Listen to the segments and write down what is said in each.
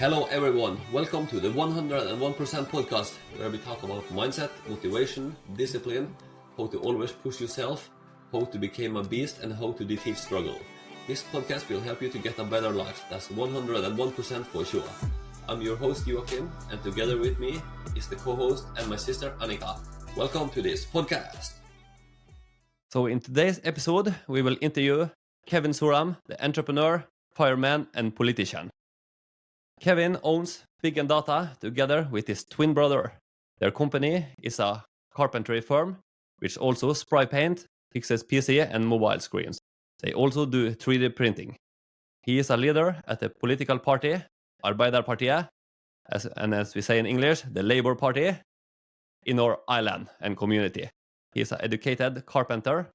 Hello everyone, welcome to the 101% podcast where we talk about mindset, motivation, discipline, how to always push yourself, how to become a beast and how to defeat struggle. This podcast will help you to get a better life, that's 101% for sure. I'm your host Joachim and together with me is the co-host and my sister Annika. Welcome to this podcast. So in today's episode we will interview Kevin Solem, the entrepreneur, fireman and politician. Kevin owns Bygg and Data together with his twin brother. Their company is a carpentry firm, which also spray paint, fixes PC and mobile screens. They also do 3D printing. He is a leader at the political party, Arbeiderpartiet, as we say in English, the Labour Party, in our island and community. He is an educated carpenter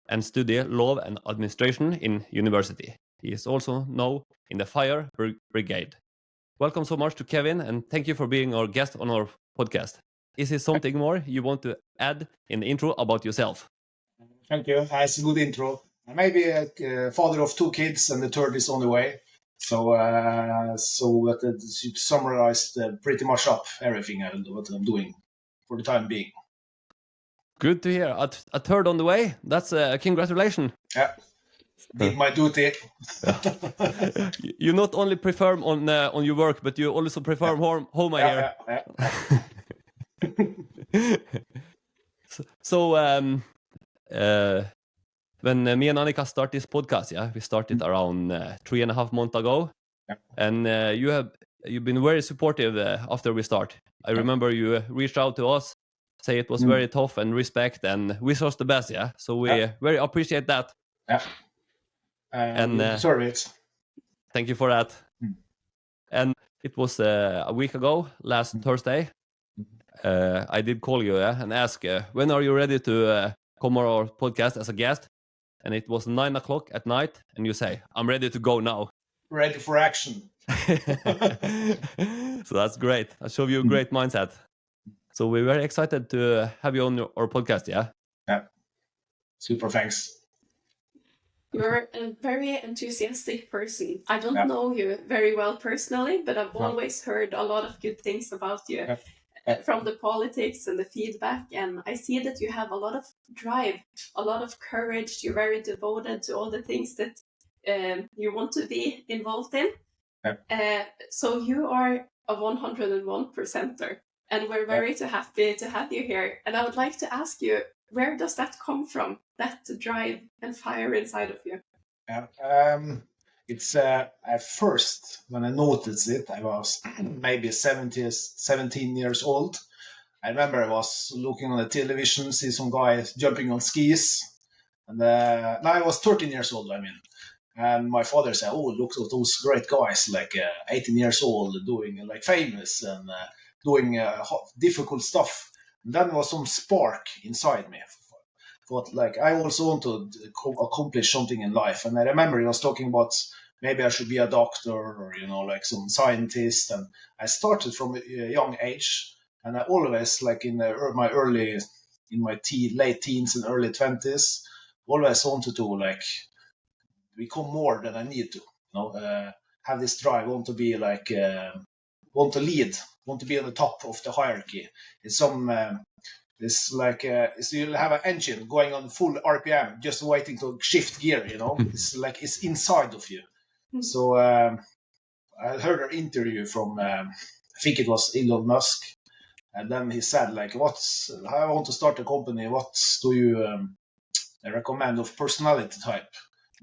and studied law and administration in university. He is also now in the fire brigade. Welcome so much to Kevin, and thank you for being our guest on our podcast. Is there something more you want to add in the intro about yourself? Thank you. That's a good intro. Maybe a father of two kids, and the third is on the way. So that you summarized pretty much up everything what I'm doing for the time being. Good to hear. A third on the way. That's congratulations. Yeah. Did my duty. You not only perform on your work, but you also perform home. I hear. So when me and Annika start this podcast, we started around 3.5 months ago, and you've been very supportive after we start. I remember you reached out to us, say it was very tough and respect and wish us the best. So we very appreciate that. And deserve it. Thank you for that. And it was a week ago, last Thursday. I did call you and ask when are you ready to come on our podcast as a guest? And it was 9:00 at night, and you say, "I'm ready to go now." Ready for action. So that's great. I show you a great mindset. So we're very excited to have you on our podcast. Yeah. Super. Thanks. You're a very enthusiastic person. I don't know you very well personally, but I've always heard a lot of good things about you from the politics and the feedback. And I see that you have a lot of drive, a lot of courage. You're very devoted to all the things that you want to be involved in. So you are a 101%er. And we're very happy to have you here. And I would like to ask you, where does that come from, that drive and fire inside of you? It's at first, when I noticed it, I was maybe 17 years old. I remember I was looking on the television, see some guy jumping on skis. And now I was 13 years old, And my father said, "Oh, look at those great guys, like 18 years old, doing like famous and doing difficult stuff." And then there was some spark inside me. Thought like I also want to accomplish something in life. And I remember he was talking about maybe I should be a doctor or like some scientist. And I started from a young age, and I always like in my late teens and early 20s, always wanted to like become more than I need to. Have this drive, want to be like want to lead, want to be on the top of the hierarchy. It's it's like you'll have an engine going on full RPM, just waiting to shift gear. It's like it's inside of you. So I heard an interview from I think it was Elon Musk, and then he said like, I want to start a company. What do you recommend of personality type?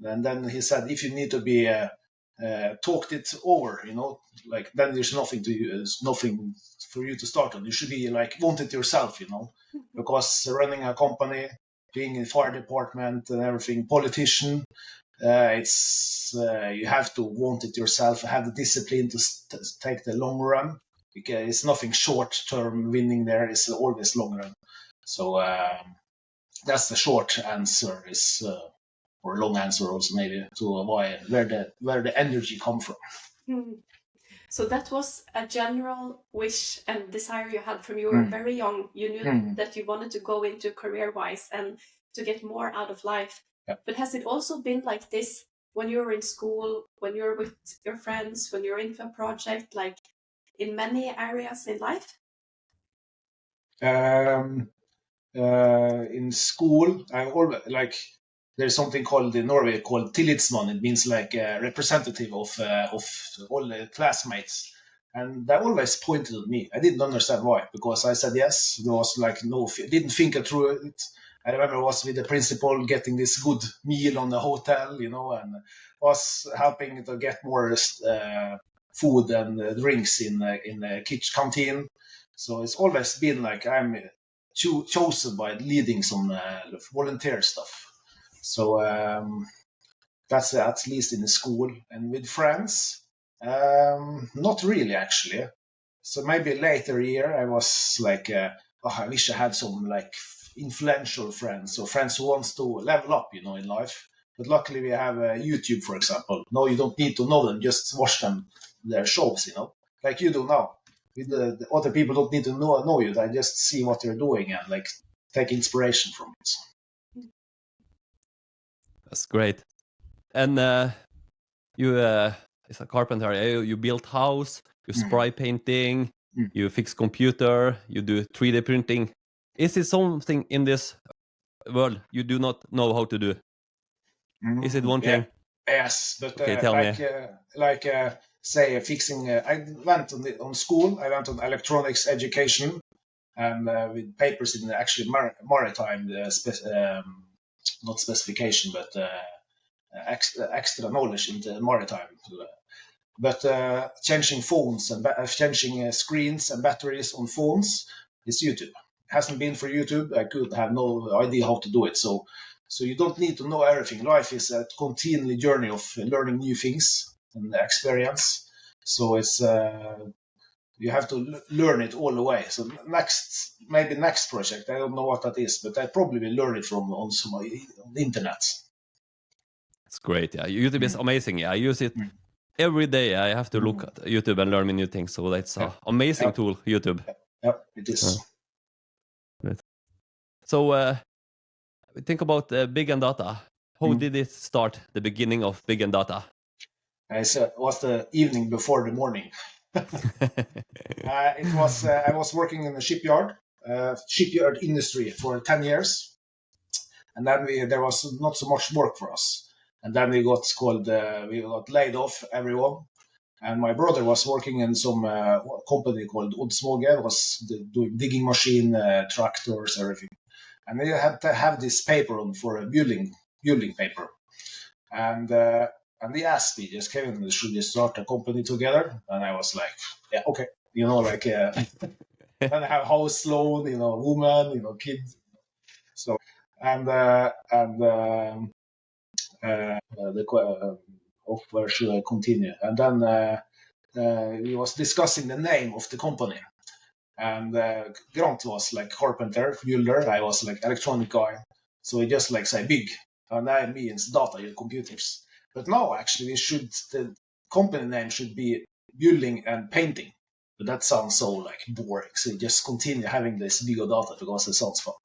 And then he said, if you need to be talked it over, like then there's nothing for you to start on. You should be like want it yourself, because running a company, being in the fire department and everything, politician, it's you have to want it yourself, have the discipline to take the long run, because it's nothing short term winning there, it's always long run. So that's the short answer is. Or long answer also maybe to where the energy come from. So that was a general wish and desire you had from you were very young. You knew that you wanted to go into career-wise and to get more out of life. But has it also been like this when you're in school, when you're with your friends, when you're into a project, like in many areas in life? In school, I always there's something called in Norway called tillitsmann. It means like a representative of all the classmates, and they always pointed at me. I didn't understand why, because I said yes. There was like no, didn't think it through it. I remember I was with the principal getting this good meal on the hotel, and was helping to get more food and drinks in the kitchen canteen. So it's always been like I'm chosen by leading some volunteer stuff. So that's at least in the school. And with friends, not really actually. So maybe later year I was like, I wish I had some like influential friends or friends who wants to level up, in life. But luckily we have YouTube, for example. No, you don't need to know them; just watch their shows, like you do now. With the other people don't need to know you; they just see what you're doing and like take inspiration from it. That's great. And you, as a carpenter, you build house, you spray painting, you fix computer, you do 3D printing. Is it something in this world you do not know how to do? Is it one thing? Yes, but Okay, tell me. Say fixing. I went on school. I went on electronics education, and with papers in actually maritime, not specification, but extra knowledge in the maritime. But changing phones and changing screens and batteries on phones is YouTube. Hasn't been for YouTube, I could have no idea how to do it. So you don't need to know everything. Life is a continually journey of learning new things and experience. So it's you have to learn it all the way. So next project, I don't know what that is, but I probably will learn it from on the internet. It's great. Yeah, YouTube is amazing. Yeah, I use it every day. I have to look at YouTube and learn new things. So that's an amazing tool, YouTube. Yeah, it is. So think about Bygg and Data. How did it start? The beginning of Bygg and Data. It was the evening before the morning. It was I was working in the shipyard industry for 10 years, and then there was not so much work for us, and then we got laid off, everyone. And my brother was working in some company called Oddsmoge, was doing digging machine, tractors, everything. And we had to have this paper on for a building paper. And they asked me, just Kevin, should we start a company together? And I was like, yeah, okay. Then I have house loan, woman, kids. So, and where should I continue? And then we was discussing the name of the company. And Grant was like carpenter, builder. I was like electronic guy. So we just like say big. And that means data in computers. But now actually the company name should be building and painting. But that sounds so like boring. So we just continue having this big data because it sounds fun.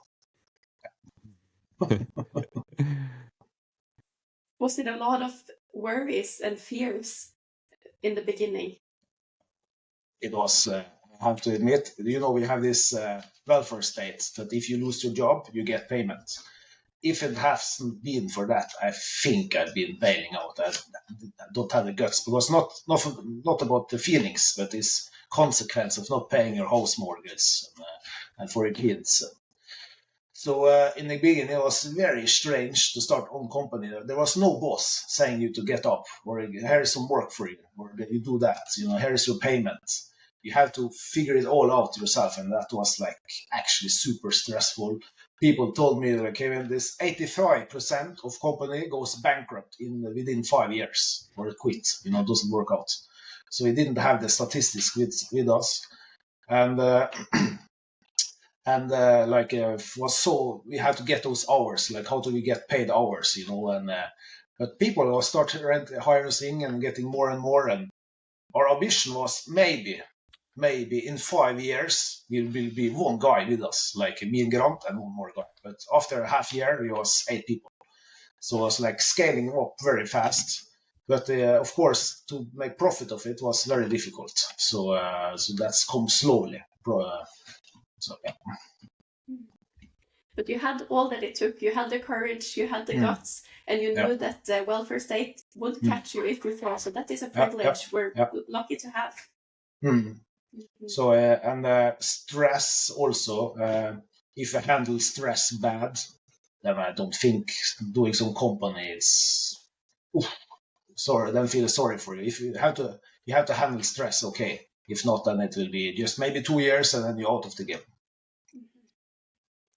Was it a lot of worries and fears in the beginning? It was, I have to admit, we have this welfare state that if you lose your job, you get payment. If it hasn't been for that, I think I've been bailing out. I don't have the guts, because not about the feelings, but this consequence of not paying your house mortgage and for your kids. So in the beginning, it was very strange to start own company. There was no boss saying you to get up, or here is some work for you, or you do that. Here is your payment. You have to figure it all out yourself, and that was like actually super stressful. People told me that, Kevin, this 85% of company goes bankrupt within 5 years, or it quit. Doesn't work out. So we didn't have the statistics with us, and. Was so we had to get those hours. Like, how do we get paid hours? But people will start hiring and getting more and more. And our ambition was maybe in 5 years we will be one guy with us, like me and Grant and one more guy. But after a half year, we was 8 people. So it was like scaling up very fast. But of course, to make profit of it was very difficult. So that's come slowly. So yeah. But you had all that it took. You had the courage, you had the guts, and you knew that the welfare state would catch you if you fall. So that is a privilege we're lucky to have. So and stress also. If I handle stress bad, then I don't think doing some company is. Sorry, then feel sorry for you. If you have to handle stress, okay. If not, then it will be just maybe 2 years and then you're out of the game.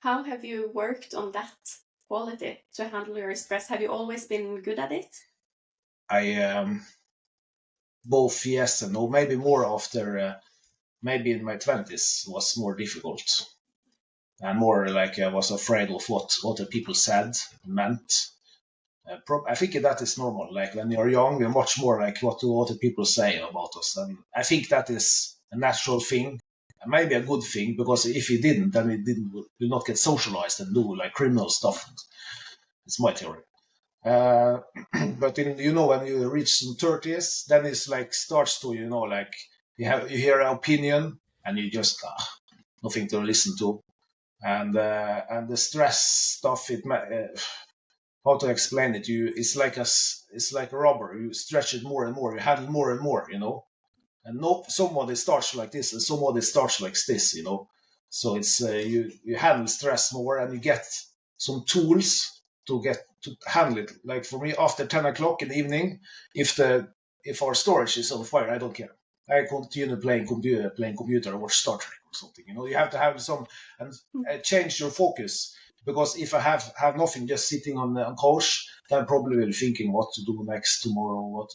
How have you worked on that quality to handle your stress? Have you always been good at it? I both yes and no. Maybe more after. Maybe in my 20s was more difficult, and more like I was afraid of what other people said meant. I think that is normal. Like when you're young, you're much more like what do other people say about us, and I think that is a natural thing. Maybe a good thing, because if you didn't, then you not get socialized and do like criminal stuff. It's my theory. But when you reach some 30s, then it's like starts to like you hear an opinion and you just nothing to listen to, and the stress stuff. How to explain it? It's like a rubber. You stretch it more and more. You handle more and more. And somebody starts like this and somebody starts like this. So it's you handle stress more and you get some tools to handle it. Like for me, after 10 o'clock in the evening, if our storage is on fire, I don't care. I continue playing computer or Star Trek or something. You have to have some and change your focus, because if I have nothing, just sitting on the couch, then I probably will be thinking what to do next tomorrow.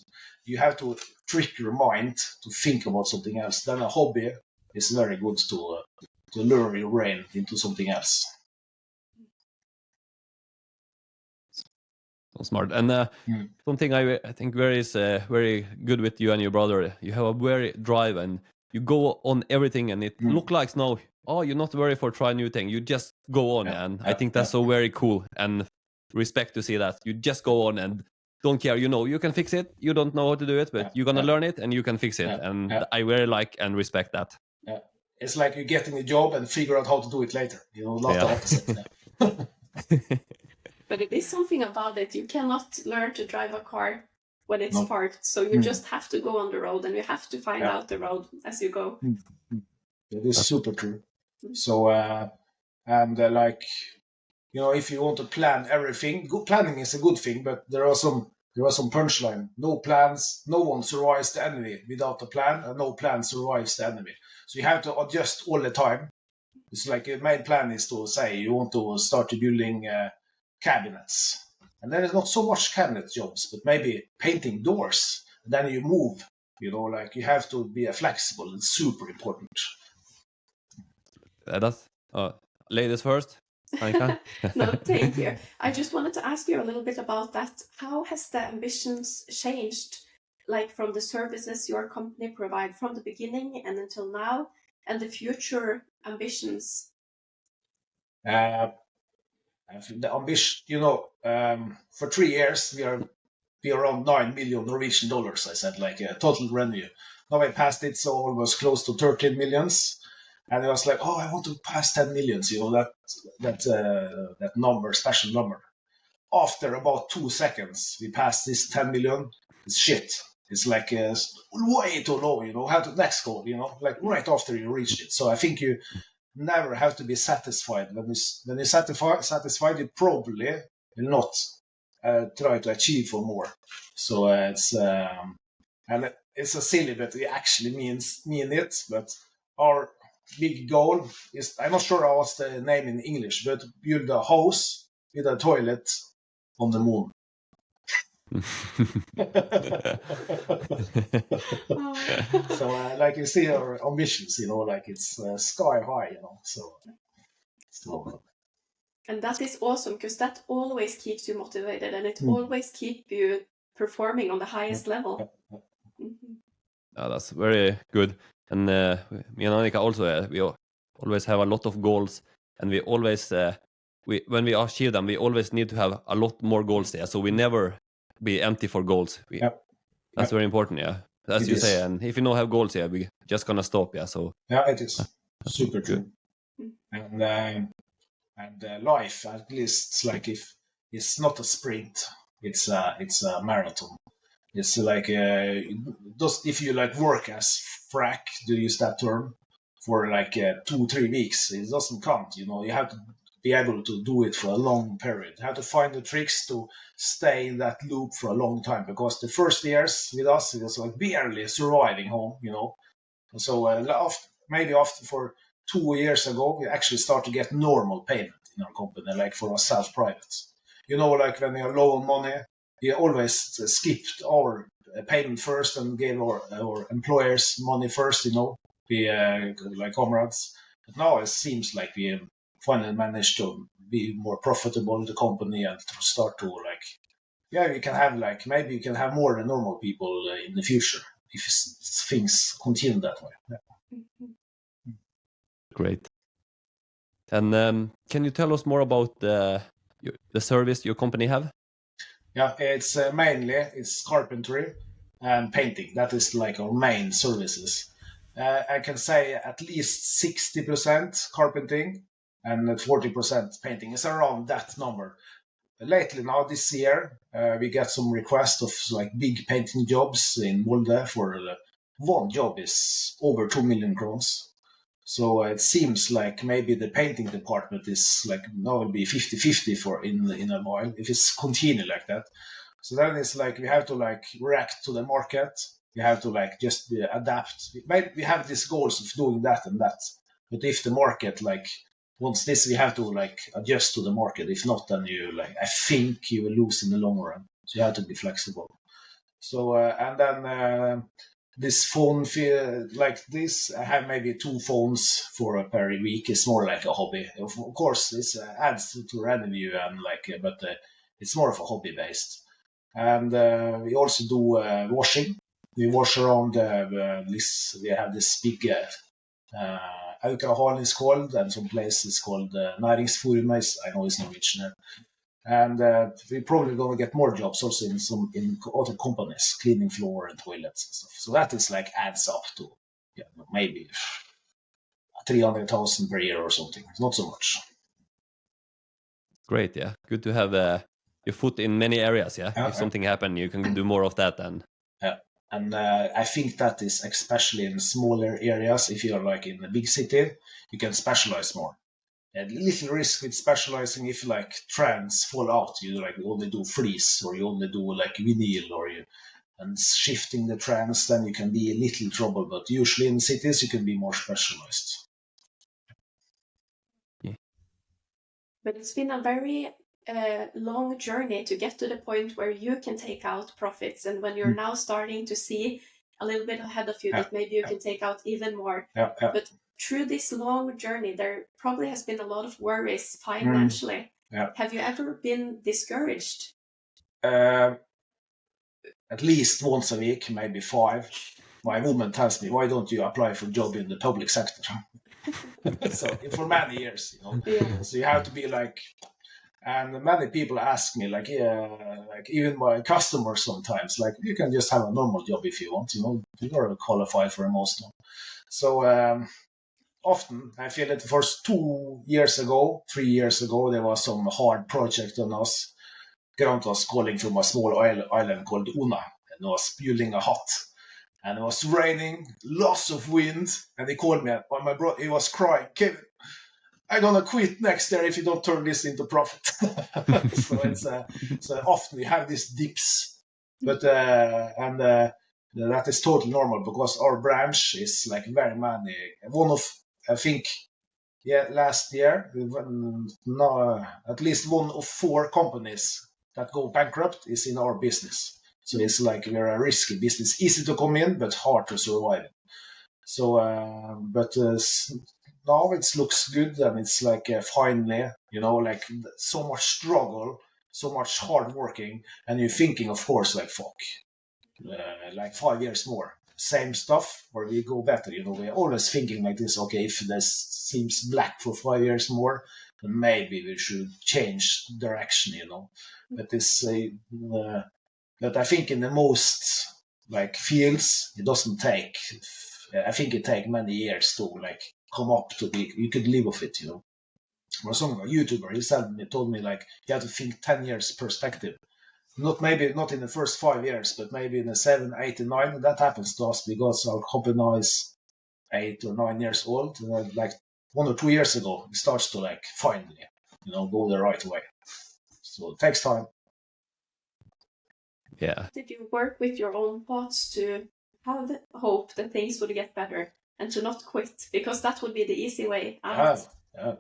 You have to trick your mind to think about something else. Then a hobby is very good to lure your brain into something else. So smart. And something I think is very good with you and your brother. You have a very drive and you go on everything, and it look like now, you're not worried for trying new thing. You just go on, and I think that's so very cool and respect to see that. You just go on and don't care. You can fix it. You don't know how to do it, but you're gonna learn it and you can fix it. And I very like and respect that. Yeah. It's like you're getting a job and figure out how to do it later. Not the opposite. But it is something about it. You cannot learn to drive a car when it's parked. So you just have to go on the road, and you have to find out the road as you go. It is super true. So, like, if you want to plan everything, good planning is a good thing, but there are some punchline. No plans, no one survives the enemy without a plan, and no plan survives the enemy. So you have to adjust all the time. It's like a main plan is to say you want to start building cabinets, and then it's not so much cabinet jobs, but maybe painting doors. And then you move. Like you have to be flexible. It's super important. That's ladies first. No, thank you. I just wanted to ask you a little bit about that. How has the ambitions changed, like from the services your company provide from the beginning and until now, and the future ambitions? The ambition, for 3 years we are around 9 million Norwegian dollars. I said, like total revenue. Now I passed it, so almost close to 13 millions. And I was like, I want to pass 10 millions, that number, special number. After about 2 seconds, we passed this 10 million. It's shit. It's like way too low, how to next goal, like right after you reached it. So I think you never have to be satisfied. When you're satisfied, you probably will not try to achieve for more. So it's and it's a silly, but it actually mean it. But our big goal is, I'm not sure what's the name in English, but build a house with a toilet on the moon. So like you see our ambitions, like it's sky high, so and that is awesome, because that always keeps you motivated, and it always keeps you performing on the highest level. That's very good. And me and Annika also, we always have a lot of goals, and we always when we achieve them, we always need to have a lot more goals there. So we never be empty for goals. That's very important, yeah. As you say, and if you don't have goals, we just gonna stop, So it is super true. And life, at least, it's like if it's not a sprint, it's a marathon. It's like if you like work as frack, to use that term, for like 2-3 weeks, it doesn't count. You have to be able to do it for a long period. You have to find the tricks to stay in that loop for a long time, because the first years with us, it was like barely surviving home. And so maybe after for 2 years ago, we actually start to get normal payment in our company, like for ourselves private. Like when we are low on money, we always skipped our payment first and gave our employers money first, we like comrades. But now it seems like we finally managed to be more profitable in the company and to start to we can have maybe you can have more than normal people in the future if things continue that way. Great. And can you tell us more about the service your company have? Yeah, it's mainly carpentry and painting. That is like our main services. I can say at least 60% carpenting and 40% painting. It's around that number. Lately, now this year, we get some requests of like big painting jobs in Molde. For one job is over 2 million crowns. So it seems like maybe the painting department is like now will be 50-50 for in a while if it's continue like that. So then it's like we have to like react to the market. We have to like just adapt. Maybe we have these goals of doing that and that. But if the market like wants this, we have to like adjust to the market. If not, then I think you will lose in the long run. So you have to be flexible. So and then this phone like this, I have maybe 2 phones for per week. It's more like a hobby. Of course, this adds to revenue and but it's more of a hobby based. And we also do washing. We wash around this. We have this big Aukrahallen is called, and some place is called Næringsforumet. I know it's Norwegian. And we're probably going to get more jobs also in other companies, cleaning floor and toilets and stuff. So that is like adds up to maybe 300,000 per year or something. Not so much. Great, yeah. Good to have your foot in many areas, if something happens, you can do more of that. And I think that is especially in smaller areas. If you're like in a big city, you can specialize more. A little risk with specializing if like trends fall out. You only do fleece, or you only do like vinyl, and shifting the trends, then you can be a little trouble. But usually in cities, you can be more specialized. Yeah. But it's been a very long journey to get to the point where you can take out profits, and when you're now starting to see a little bit ahead of you that maybe you can take out even more. But through this long journey, there probably has been a lot of worries financially. Have you ever been discouraged? At least once a week, maybe 5. My woman tells me, "Why don't you apply for a job in the public sector?" So for many years, So you have to be like, and many people ask me, like even my customers sometimes, like, you can just have a normal job if you want, you're qualified for most of them. So often I feel that the first 3 years ago, there was some hard project on us. Grant was calling from a small island called Una, and was building a hut. And it was raining, lots of wind, and he called me, and my brother, he was crying, "Kevin, I'm gonna quit next year if you don't turn this into profit." So it's so often we have these dips, but that is totally normal, because our branch is like very many. I think last year at least one of 4 companies that go bankrupt is in our business. So it's like we're a risky business, easy to come in but hard to survive. So now it looks good, and it's like finally, like so much struggle, so much hard working, and you're thinking, of course, like fuck, like 5 years more, same stuff, or we go better. We're always thinking like this. Okay, if this seems black for 5 years more, then maybe we should change direction, But this, but I think in the most like fields, it doesn't take. I think it takes many years to like come up to be. You could live with it, Or some YouTuber, he told me like you have to think 10 years perspective. Not in the first 5 years, but maybe in the 7, 8, and 9. That happens to us because our company is 8 or 9 years old. And like 1 or 2 years ago, it starts to like finally, go the right way. So it takes time. Yeah. Did you work with your own thoughts to have hope that things would get better and to not quit? Because that would be the easy way out. Yeah.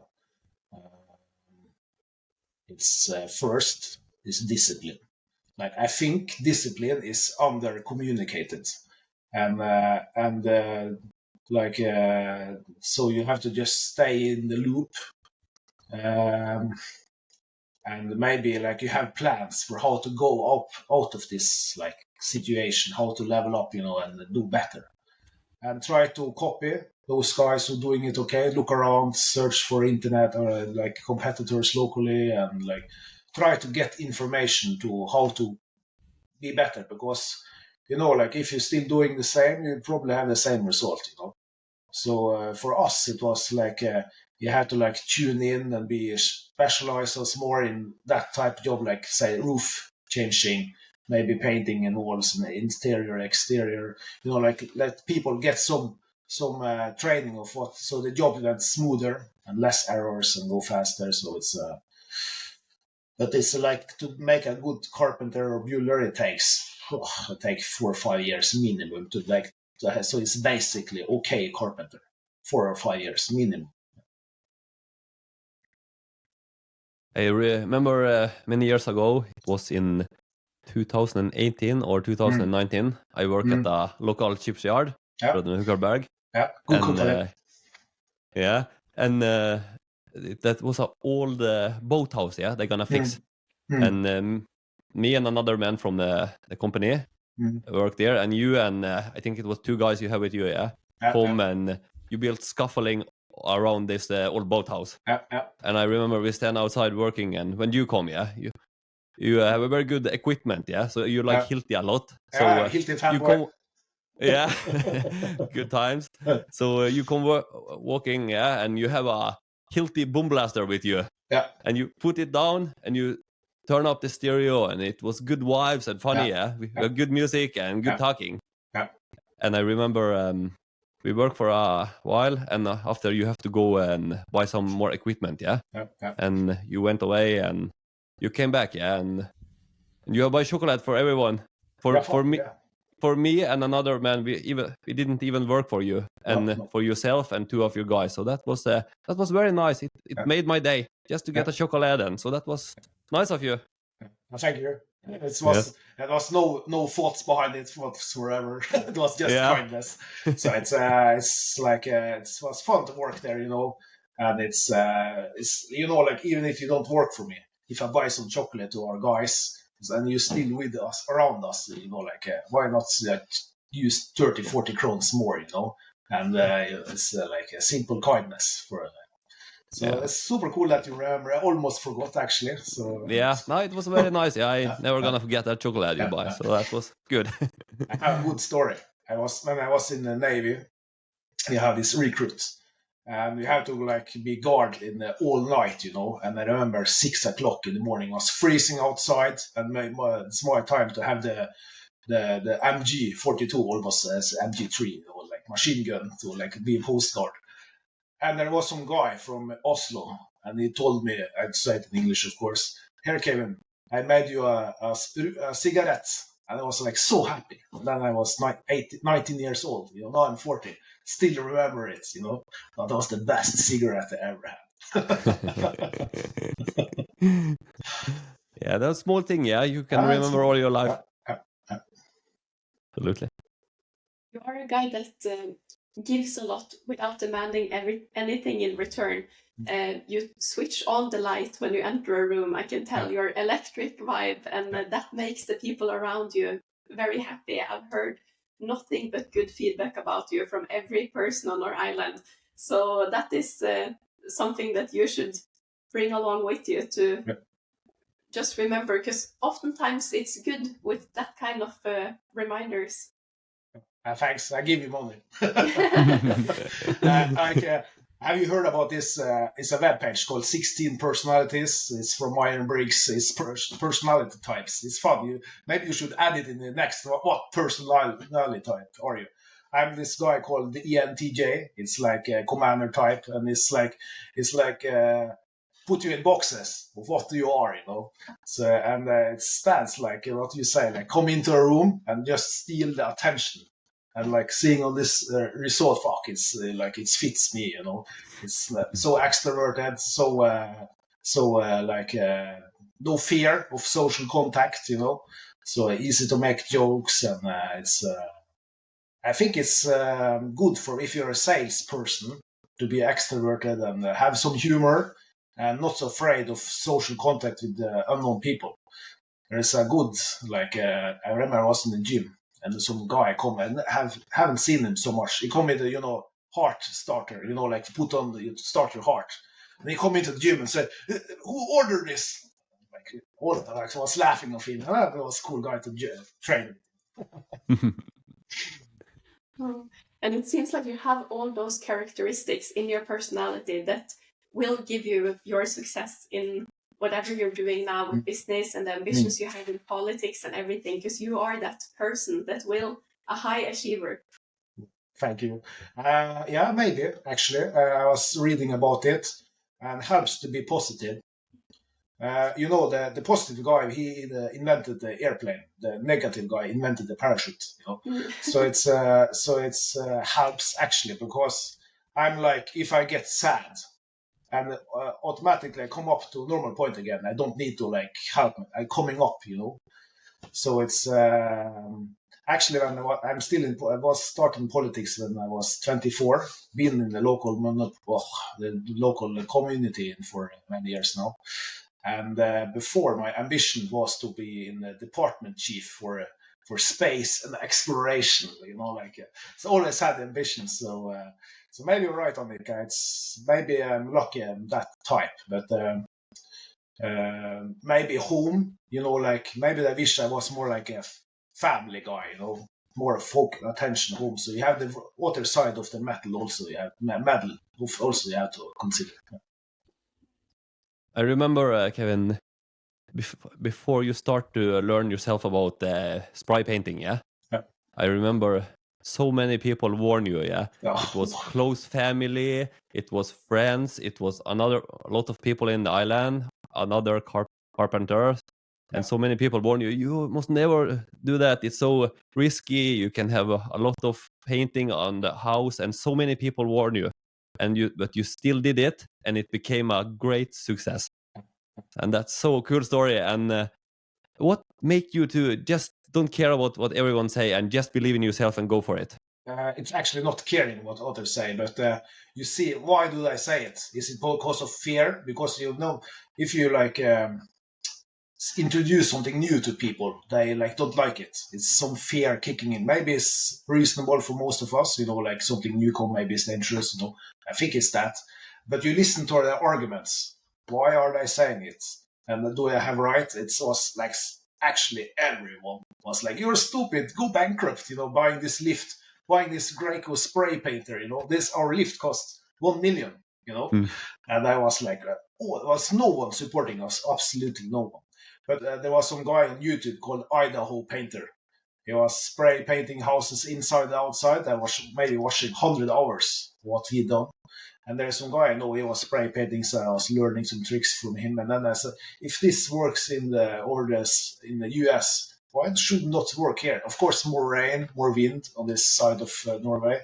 It's first is discipline. Like I think discipline is under communicated, and so you have to just stay in the loop, and maybe like you have plans for how to go up out of this like situation, how to level up, and do better, and try to copy those guys who are doing it okay. Look around, search for internet or like competitors locally, and like try to get information to how to be better, because like if you're still doing the same, you probably have the same result. So for us, it was like you had to like tune in and be specialize us more in that type of job, like say roof changing, maybe painting and walls and interior, exterior. Like let people get some training of what, so the job went smoother and less errors and go faster. So but it's like to make a good carpenter or builder, it takes 4 or 5 years minimum to like. So it's basically okay carpenter, 4 or 5 years minimum. I remember many years ago, it was in 2018 or 2019. I work at a local shipyard, Huggerberg. Yeah, good company. Yeah, and that was an old boathouse. Yeah, they're gonna fix. And me and another man from the company worked there, and you and I think it was 2 guys you have with you. Yeah, come and you built scaffolding around this old boathouse. And I remember we stand outside working, and when you come, you have a very good equipment, so you like Hilti a lot. So Hilti you come, good times. So you come walking, and you have a Hilti boom blaster with you, and you put it down and you turn up the stereo, and it was good vibes and funny, we have good music and good talking. And I remember we worked for a while, and after you have to go and buy some more equipment, and you went away and you came back, and you buy chocolate for everyone, for me and another man. We didn't even work for you, and for yourself and 2 of your guys. So that was very nice. It made my day just to get a chocolate, and so that was nice of you. Thank you. It was no thoughts behind it whatsoever. It was just kindness. So it's like it was fun to work there, and it's like even if you don't work for me, if I buy some chocolate to our guys and you're still with us around us, like why not use 30-40 crowns more, and it's like a simple kindness for. So it's super cool that you remember. I almost forgot actually. So no, it was very nice. I never gonna forget that chocolate you buy. So that was good. I have a good story. When I was in the Navy, we have this recruit, and we have to like be guard in all night, And I remember 6 o'clock in the morning, it was freezing outside, and it's my time to have the MG42 almost as MG3, like machine gun to like be a post guard. And there was some guy from Oslo, and he told me, I'd say it in English, of course, "Here, Kevin, I made you a cigarette." And I was like so happy. And then I was 19 years old, now I'm 40. Still remember it, That was the best cigarette I ever had. That's a small thing, you can remember all your life. Absolutely. You are a guy that gives a lot without demanding anything in return. You switch on the light when you enter a room. I can tell your electric vibe, and that makes the people around you very happy. I've heard nothing but good feedback about you from every person on our island. So that is something that you should bring along with you to just remember, because oftentimes it's good with that kind of reminders. Thanks, I give you money. Have you heard about this? It's a webpage called 16 Personalities. It's from Myers-Briggs. It's personality types. It's fun. Maybe you should add it in the next. What personality type are you? I'm this guy called the ENTJ. It's like a commander type, and it's like put you in boxes of what you are, So it stands like what you say, like come into a room and just steal the attention. And like seeing on this resort, it's like it fits me, It's so extroverted, so no fear of social contact, So easy to make jokes, and it's. I think it's good for if you're a salesperson to be extroverted and have some humor and not so afraid of social contact with unknown people. There's a good, I remember I was in the gym and some guy come and haven't seen him so much. He come with a, heart starter, like put on, start your heart. And he come into the gym and said, who ordered this? All of them was laughing of him. That was a cool guy to train with. And it seems like you have all those characteristics in your personality that will give you your success in whatever you're doing now with business and the ambitions you have in politics and everything, because you are that person that will, a high achiever. Thank you. Yeah, maybe, actually. I was reading about it, and helps to be positive. The positive guy, he invented the airplane. The negative guy invented the parachute. So it's helps actually, because I'm like, if I get sad and automatically I come up to normal point again, I don't need to like help me. I'm coming up, So it's actually when I was starting politics when I was 24, been in the local community for many years now. And before, my ambition was to be in the department chief for space and exploration. So always had ambitions. So maybe you're right, Annika. It's maybe I'm lucky I'm that type, but maybe home. Maybe I wish I was more like a family guy. More attention home. So you have the other side of the metal also. You have medal also you have to consider. I remember, Kevin, before you start to learn yourself about spray painting, yeah? I remember so many people warn you, yeah? It was close family, it was friends, it was a lot of people in the island, another carpenter, and so many people warn you, you must never do that, it's so risky, you can have a lot of painting on the house, and so many people warn you. But you still did it, and it became a great success. And that's so cool story. And what make you to just don't care about what everyone say and just believe in yourself and go for it? It's actually not caring what others say, but you see, why do I say it? Is it because of fear? Because if you introduce something new to people, they don't like it. It's some fear kicking in. Maybe it's reasonable for most of us, like something new come, maybe it's dangerous, I think it's that. But you listen to their arguments. Why are they saying it? And do I have right? It was like actually everyone was like, you're stupid, go bankrupt, buying this lift, buying this Greco spray painter, this our lift costs 1 million, And I was like, there was no one supporting us, absolutely no one. But there was some guy on YouTube called Idaho Painter. He was spray painting houses inside and outside. I was maybe watching 100 hours what he done. And there's some guy I know, he was spray painting, so I was learning some tricks from him. And then I said, if this works in the US, why should it not work here? Of course, more rain, more wind on this side of Norway,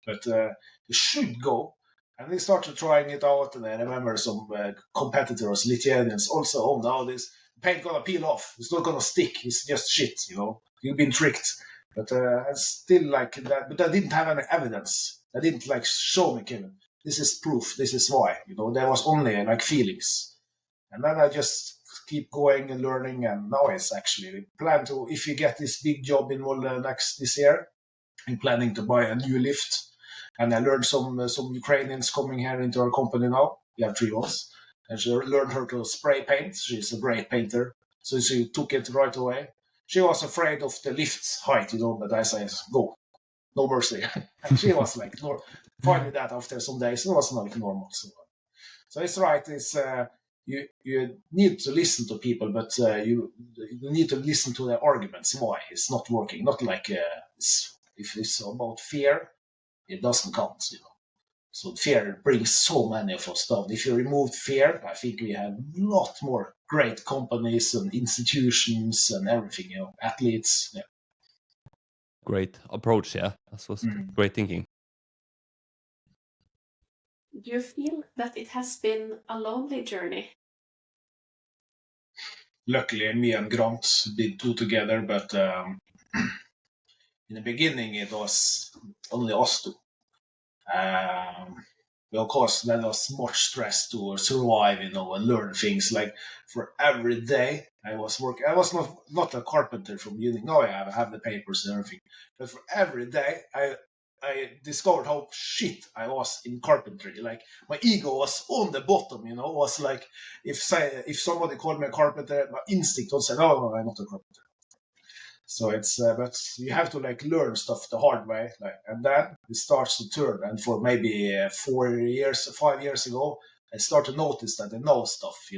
but it should go. And we started trying it out, and I remember some competitors, Lithuanians, also, now this paint gonna peel off. It's not gonna stick. It's just shit, You've been tricked. But I still like that. But I didn't have any evidence. I didn't show me, Kevin. This is proof. This is why. There was only feelings. And then I just keep going and learning. And now it's actually plan to, if you get this big job in Molde this year, I'm planning to buy a new lift. And I learned some Ukrainians coming here into our company now. We have 3 ones. and she learned how to spray paint. She's a great painter, so she took it right away. She was afraid of the lift's height, but I said, go, no mercy. And she was like, fine with that after some days. It was like normal. So it's right. It's you need to listen to people, but you need to listen to their arguments why it's not working. Not like if it's about fear, it doesn't count. So fear brings so many of us down. If you removed fear, I think we have a lot more great companies and institutions and everything. Athletes. Yeah. Great approach, yeah. That was great thinking. Do you feel that it has been a lonely journey? Luckily, me and Grant did two together, but in the beginning it was only us two. Of course, that was much stress to survive, and learn things. Like for every day I was working, I was not a carpenter from beginning. No, I have the papers and everything, but for every day I discovered how shit I was in carpentry. Like my ego was on the bottom, was like if somebody called me a carpenter, my instinct would say, no, I'm not a carpenter. So it's but you have to learn stuff the hard way, and then it starts to turn. And for maybe 5 years ago, I started to notice that I know stuff,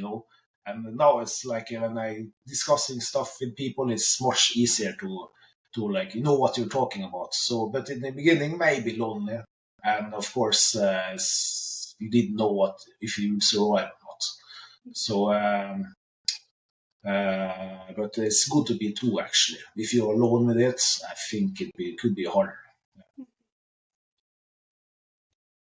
And now it's like when I discussing stuff with people, it's much easier to you know what you're talking about. So, but in the beginning, maybe lonely, and of course, you didn't know what if you would survive or not. So. But it's good to be two, actually. If you're alone with it, I think it could be harder.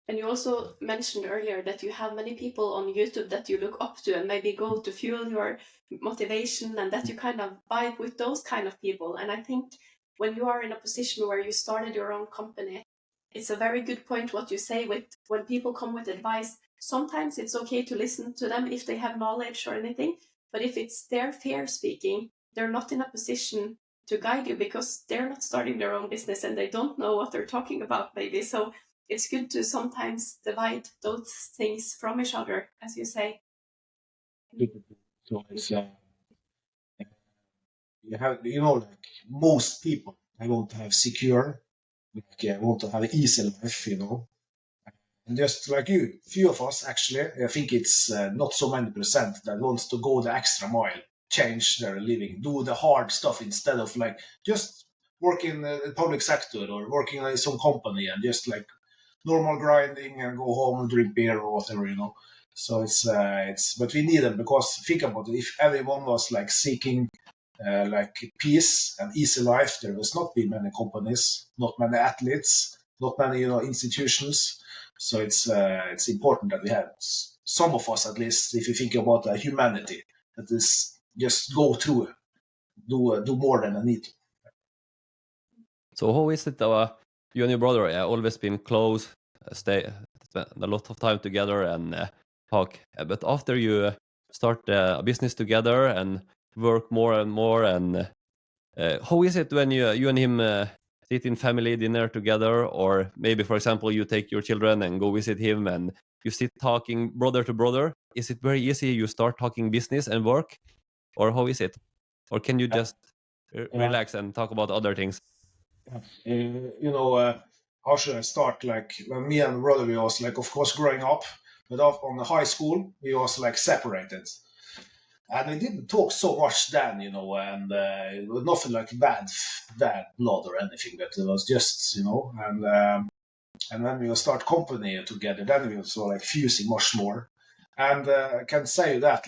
And you also mentioned earlier that you have many people on YouTube that you look up to and maybe go to fuel your motivation, and that you kind of vibe with those kind of people. And I think when you are in a position where you started your own company, it's a very good point what you say with when people come with advice. Sometimes it's okay to listen to them if they have knowledge or anything, but if it's their fear speaking, they're not in a position to guide you because they're not starting their own business and they don't know what they're talking about, maybe. So it's good to sometimes divide those things from each other, as you say. So it's you have most people I want to have secure, I want to have an easy life, And just like you, few of us actually, I think it's not so many percent that wants to go the extra mile, change their living, do the hard stuff instead of just work in the public sector or working in some company and just normal grinding and go home and drink beer or whatever, So it's but we need them because think about it. If everyone was seeking peace and easy life, there will not be many companies, not many athletes, not many institutions. So it's important that we have some of us, at least, if you think about humanity, that is just go through, do more than I need to. So how is it? You and your brother always been close, stay spend a lot of time together and talk. But after you start a business together and work more and more, and how is it when you and him sit in family dinner together, or maybe, for example, you take your children and go visit him and you sit talking brother to brother? Is it very easy? You start talking business and work, or how is it? Or can you just relax and talk about other things? How should I start? When me and brother, we was of course growing up, but on the high school we was separated, and we didn't talk so much then, and it was nothing bad blood or anything, but it was just, and when we start company together, then we also fusing much more, and I can say that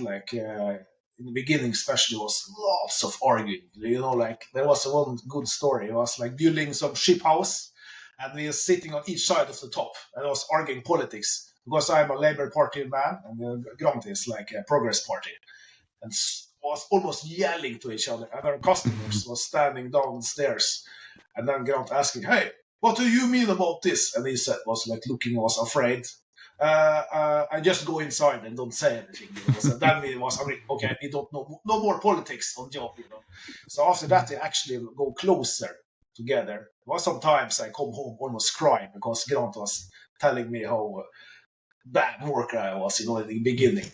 in the beginning, especially, was lots of arguing. There was one good story. It was building some ship house, and we were sitting on each side of the top, and I was arguing politics because I'm a Labour Party man, and Grant is a Progress Party, and was almost yelling to each other. And our customers was standing downstairs, and then Grant asking, "Hey, what do you mean about this?" And he said, was looking, was afraid. I just go inside and don't say anything. So then we was okay, we don't know no more politics on job. So after that, they actually go closer together. Well, sometimes I come home almost crying because Grant was telling me how bad worker I was, in the beginning,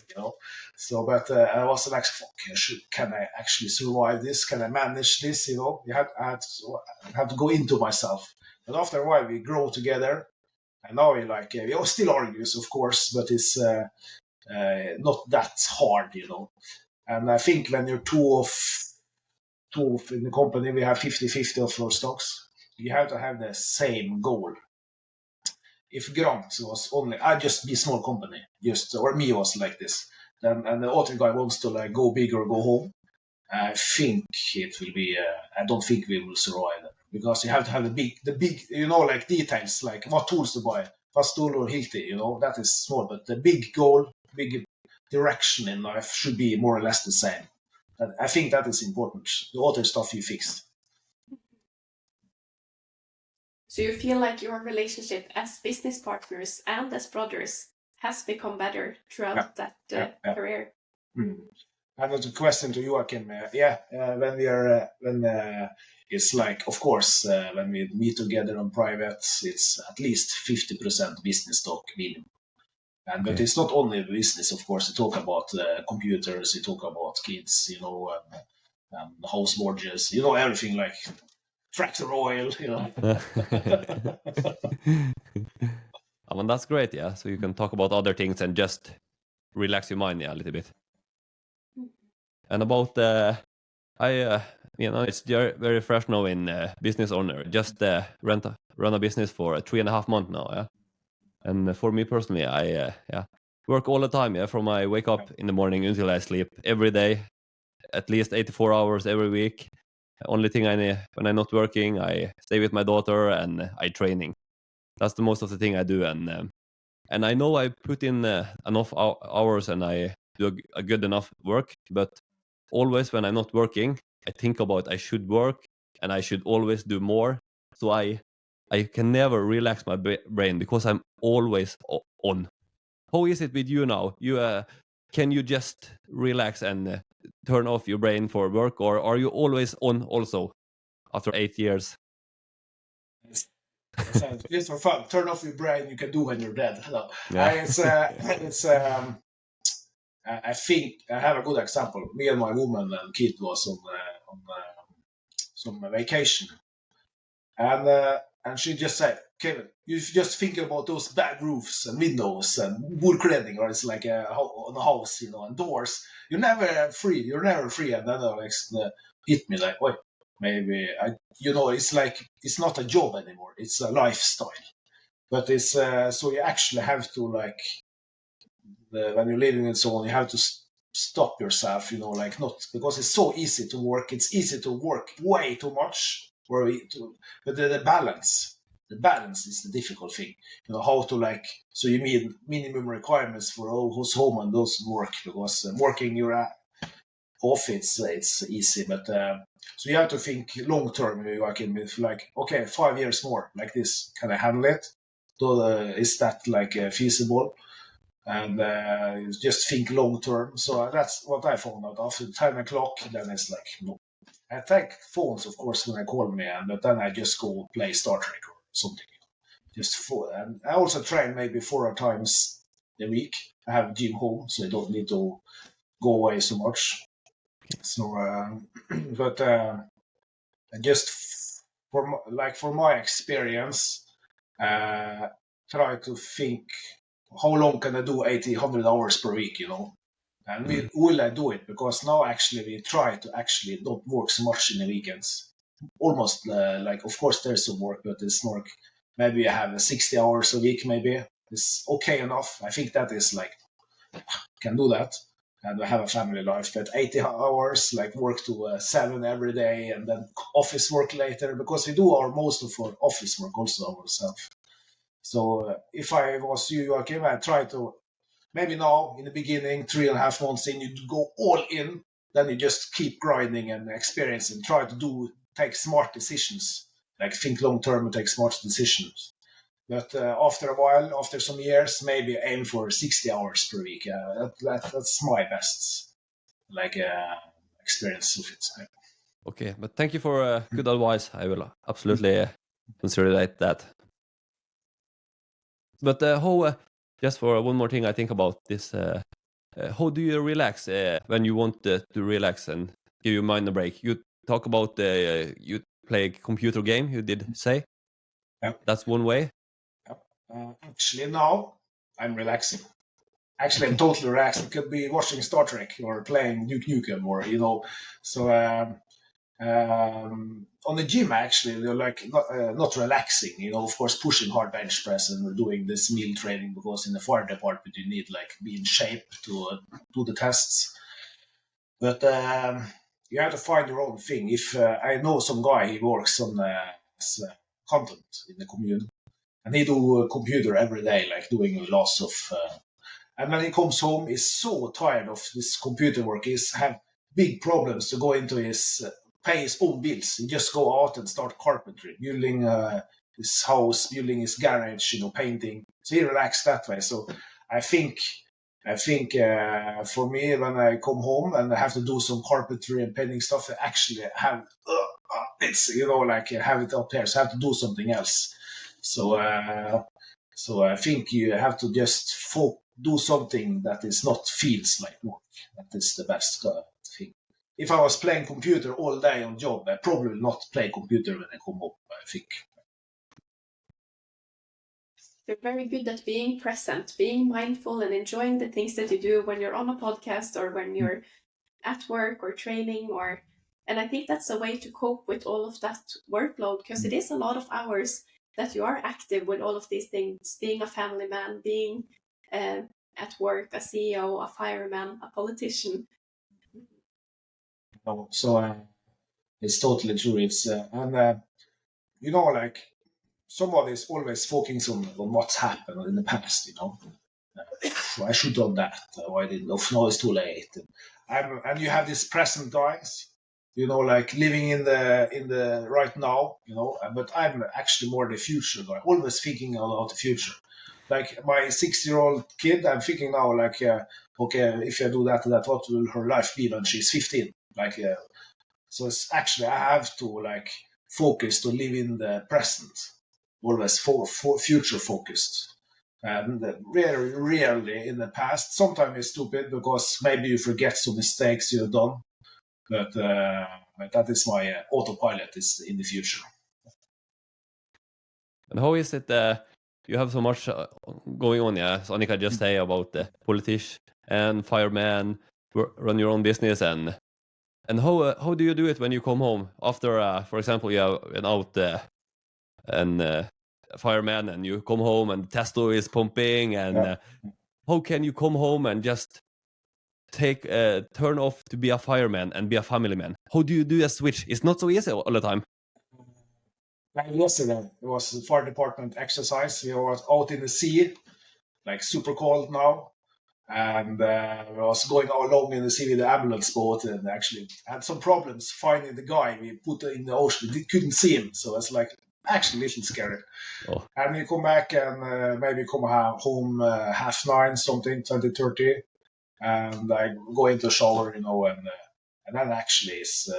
So, but I was like, can I actually survive this? Can I manage this? I had to go into myself. But after a while, we grow together, and now we all still argues, of course, but it's not that hard, And I think when you're two in the company, we have 50-50 of our stocks. You have to have the same goal. If Grant was only, I just be small company, or me was like this, then and the other guy wants to go big or go home, I think it will be. I don't think we will survive that, because you have to have the big, like details, like what tools to buy, fast tool or Hilti, that is small, but the big goal, big direction in life should be more or less the same. And I think that is important. The other stuff you fixed. So you feel like your relationship as business partners and as brothers has become better throughout that career. Mm. Another question to Joachim. When it's like, of course, when we meet together on private, it's at least 50% business talk minimum. But it's not only business, of course. We talk about computers, we talk about kids, house mortgages, everything, like tractor oil, I mean, that's great, yeah. So you can talk about other things and just relax your mind, a little bit. And about it's very fresh now in business owner. Just run a business for 3.5 months now, yeah. And for me personally, I work all the time, yeah. From I wake up in the morning until I sleep every day, at least 84 hours every week. Only thing when I'm not working, I stay with my daughter and I training. That's the most of the thing I do, and I know I put in enough hours and I do a good enough work, but always when I'm not working, I think about I should work and I should always do more. So I can never relax my brain because I'm always on. How is it with you now? Can you just relax and turn off your brain for work, or are you always on also after 8 years? Just for fun. Turn off your brain. You can do when you're dead. No. Yeah. I think I have a good example. Me and my woman and kid was on some vacation, and she just said, "Kevin, you just think about those bad roofs and windows and woodcladding, or it's like on a house, and doors. You're never free. You're never free." And then hit me like, "Wait, maybe it's like it's not a job anymore. It's a lifestyle." But it's so you actually have to when you're living and so on, you have to stop yourself, not because it's so easy to work. It's easy to work way too much, but the balance is the difficult thing. How to so you mean minimum requirements for all who's home and those work, because working your off it's easy, but so you have to think long term. Okay, 5 years more like this, can I handle it? So is that feasible? And just think long term. So that's what I found out after 10 o'clock. Then it's like, no. I take phones, of course, when I call me, but then I just go play Star Trek or something. And I also train maybe 4 times a week. I have a gym home, so I don't need to go away so much. So, but just for my experience, try to think, how long can I do 100 hours per week, And will I do it? Because now actually we try to actually don't work so much in the weekends. Almost of course there's some work, but it's more maybe I have 60 hours a week, maybe. It's okay enough. I think that is can do that. And I have a family life, but 80 hours, work to 7 every day, and then office work later, because we do most of our office work also ourselves. So if I was you, Joachim, I'd try to, maybe now, in the beginning, 3.5 months in, you go all in, then you just keep grinding and experiencing, try to take smart decisions, think long term and take smart decisions. But after a while, after some years, maybe aim for 60 hours per week. That's my best experience of it. Okay, but thank you for good advice. I will absolutely consider that. But Just for one more thing, I think about this. How do you relax when you want to relax and give your mind a break? You talk about you play a computer game. You did say that's one way. Actually, now I'm relaxing. Actually, I'm totally relaxed. It could be watching Star Trek or playing Duke Nukem, or So on the gym, actually, they're like not relaxing. Of course, pushing hard bench press and doing this meal training, because in the fire department you need like be in shape to do the tests. But you have to find your own thing. If I know some guy, he works on as, content in the commune, and he do computer every day, like doing lots of. And when he comes home, he's so tired of this computer work. He's have big problems to go into his pay his own bills. He just go out and start carpentry, building his house, building his garage, painting. So he relaxed that way. So I think for me, when I come home and I have to do some carpentry and painting stuff, I actually have it's like have it up here. So I have to do something else. So I think you have to just do something that is not feels like work. That is the best thing. If I was playing computer all day on job, I probably will not play computer when I come home, I think. You're very good at being present, being mindful, and enjoying the things that you do when you're on a podcast or when you're at work or training, and I think that's a way to cope with all of that workload, because it is a lot of hours that you are active with all of these things, being a family man, being at work, a CEO, a fireman, a politician. So it's totally true. It's and like somebody is always focusing on what's happened in the past. I should have done that. Or I didn't. No, it's too late. And you have these present guys, like living in the right now. But I'm actually more the future guy, always thinking about the future. Like my 6-year-old kid, I'm thinking now, like, okay, if I do that, what will her life be when she's 15? Like, so it's actually I have to like focus to live in the present, always for future focused. And very rarely in the past. Sometimes it's stupid because maybe you forget some mistakes you've done, but that is my autopilot is in the future. And how is it? You have so much going on, yeah. So Annika just say about the politician and fireman, run your own business, and how do you do it when you come home after, for example, you have an out and fireman, and you come home and the testo is pumping, and how can you come home and just take turn off to be a fireman and be a family man? How do you do a switch? It's not so easy all the time. Like yesterday, it was the fire department exercise. We were out in the sea, like super cold now, and we was going along in the sea with the ambulance boat, and actually had some problems finding the guy we put in the ocean. We couldn't see him, so it's like actually a little scary. Oh. And we come back and maybe come home 9:30, something, 20:30, and I go into the shower, and then actually it's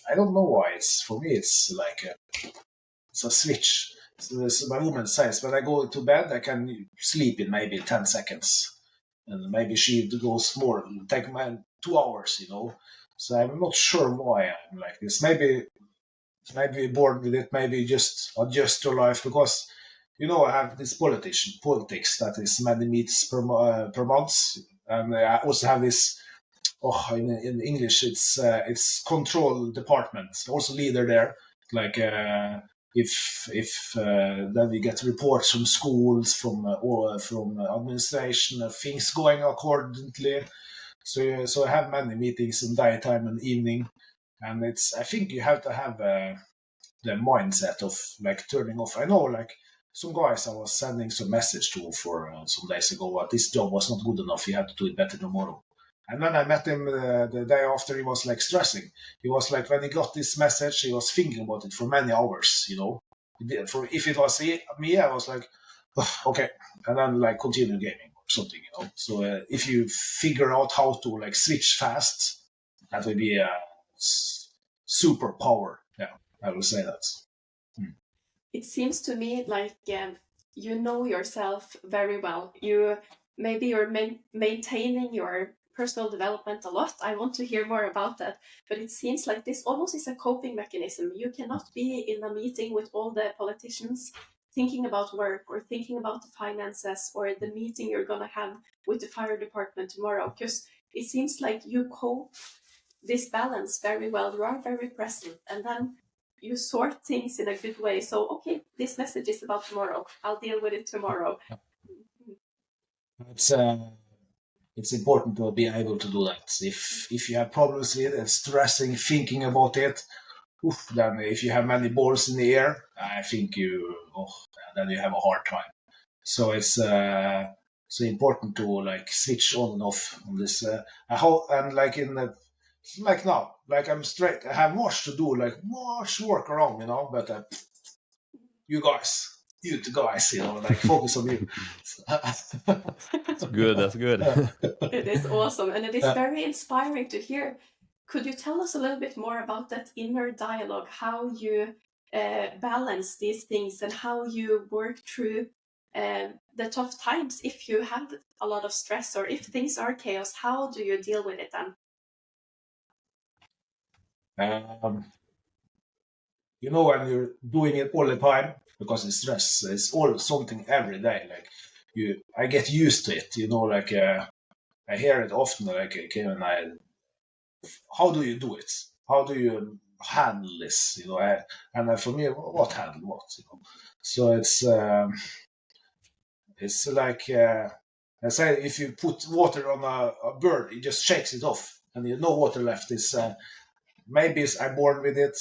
I don't know why it's for me it's like it's a switch. So my woman says when I go to bed I can sleep in maybe 10 seconds, and maybe she goes more, take 2 hours, So I'm not sure why I'm like this. Maybe bored with it. Maybe just adjust your life because I have this politics that is many meets per month, and I also have this. Oh, in English, it's control department. Also leader there. Like if then we get reports from schools, or from administration, things going accordingly. So I have many meetings in daytime and evening, and I think you have to have the mindset of like turning off. I know like some guys I was sending some message to for some days ago. This job was not good enough. You have to do it better tomorrow. And then I met him the day after. He was like stressing. He was like when he got this message, he was thinking about it for many hours. For if it was me, I was like, oh, okay, and then like continue gaming or something. So if you figure out how to like switch fast, that would be a superpower. Yeah, I will say that. It seems to me like you know yourself very well. You're maintaining your personal development a lot. I want to hear more about that. But it seems like this almost is a coping mechanism. You cannot be in a meeting with all the politicians thinking about work or thinking about the finances or the meeting you're going to have with the fire department tomorrow, because it seems like you cope this balance very well. You are very present, and then you sort things in a good way. So, okay, this message is about tomorrow. I'll deal with it tomorrow. It's important to be able to do that. If you have problems with it, stressing, thinking about it, then if you have many balls in the air, I think then you have a hard time. So it's so important to like switch on and off on this. And like like now, like I'm straight. I have much to do, like much work around, But you two guys, like focus on you. That's good. That's good. It is awesome, and it is very inspiring to hear. Could you tell us a little bit more about that inner dialogue, how you balance these things and how you work through the tough times? If you have a lot of stress or if things are chaos, how do you deal with it then? When you're doing it all the time, because it's stress, it's all something every day. Like I get used to it. Like I hear it often. Like Kevin, how do you do it? How do you handle this? For me, what handle what? So it's like I say, if you put water on a bird, it just shakes it off, and no water left. It's maybe I'm born with it.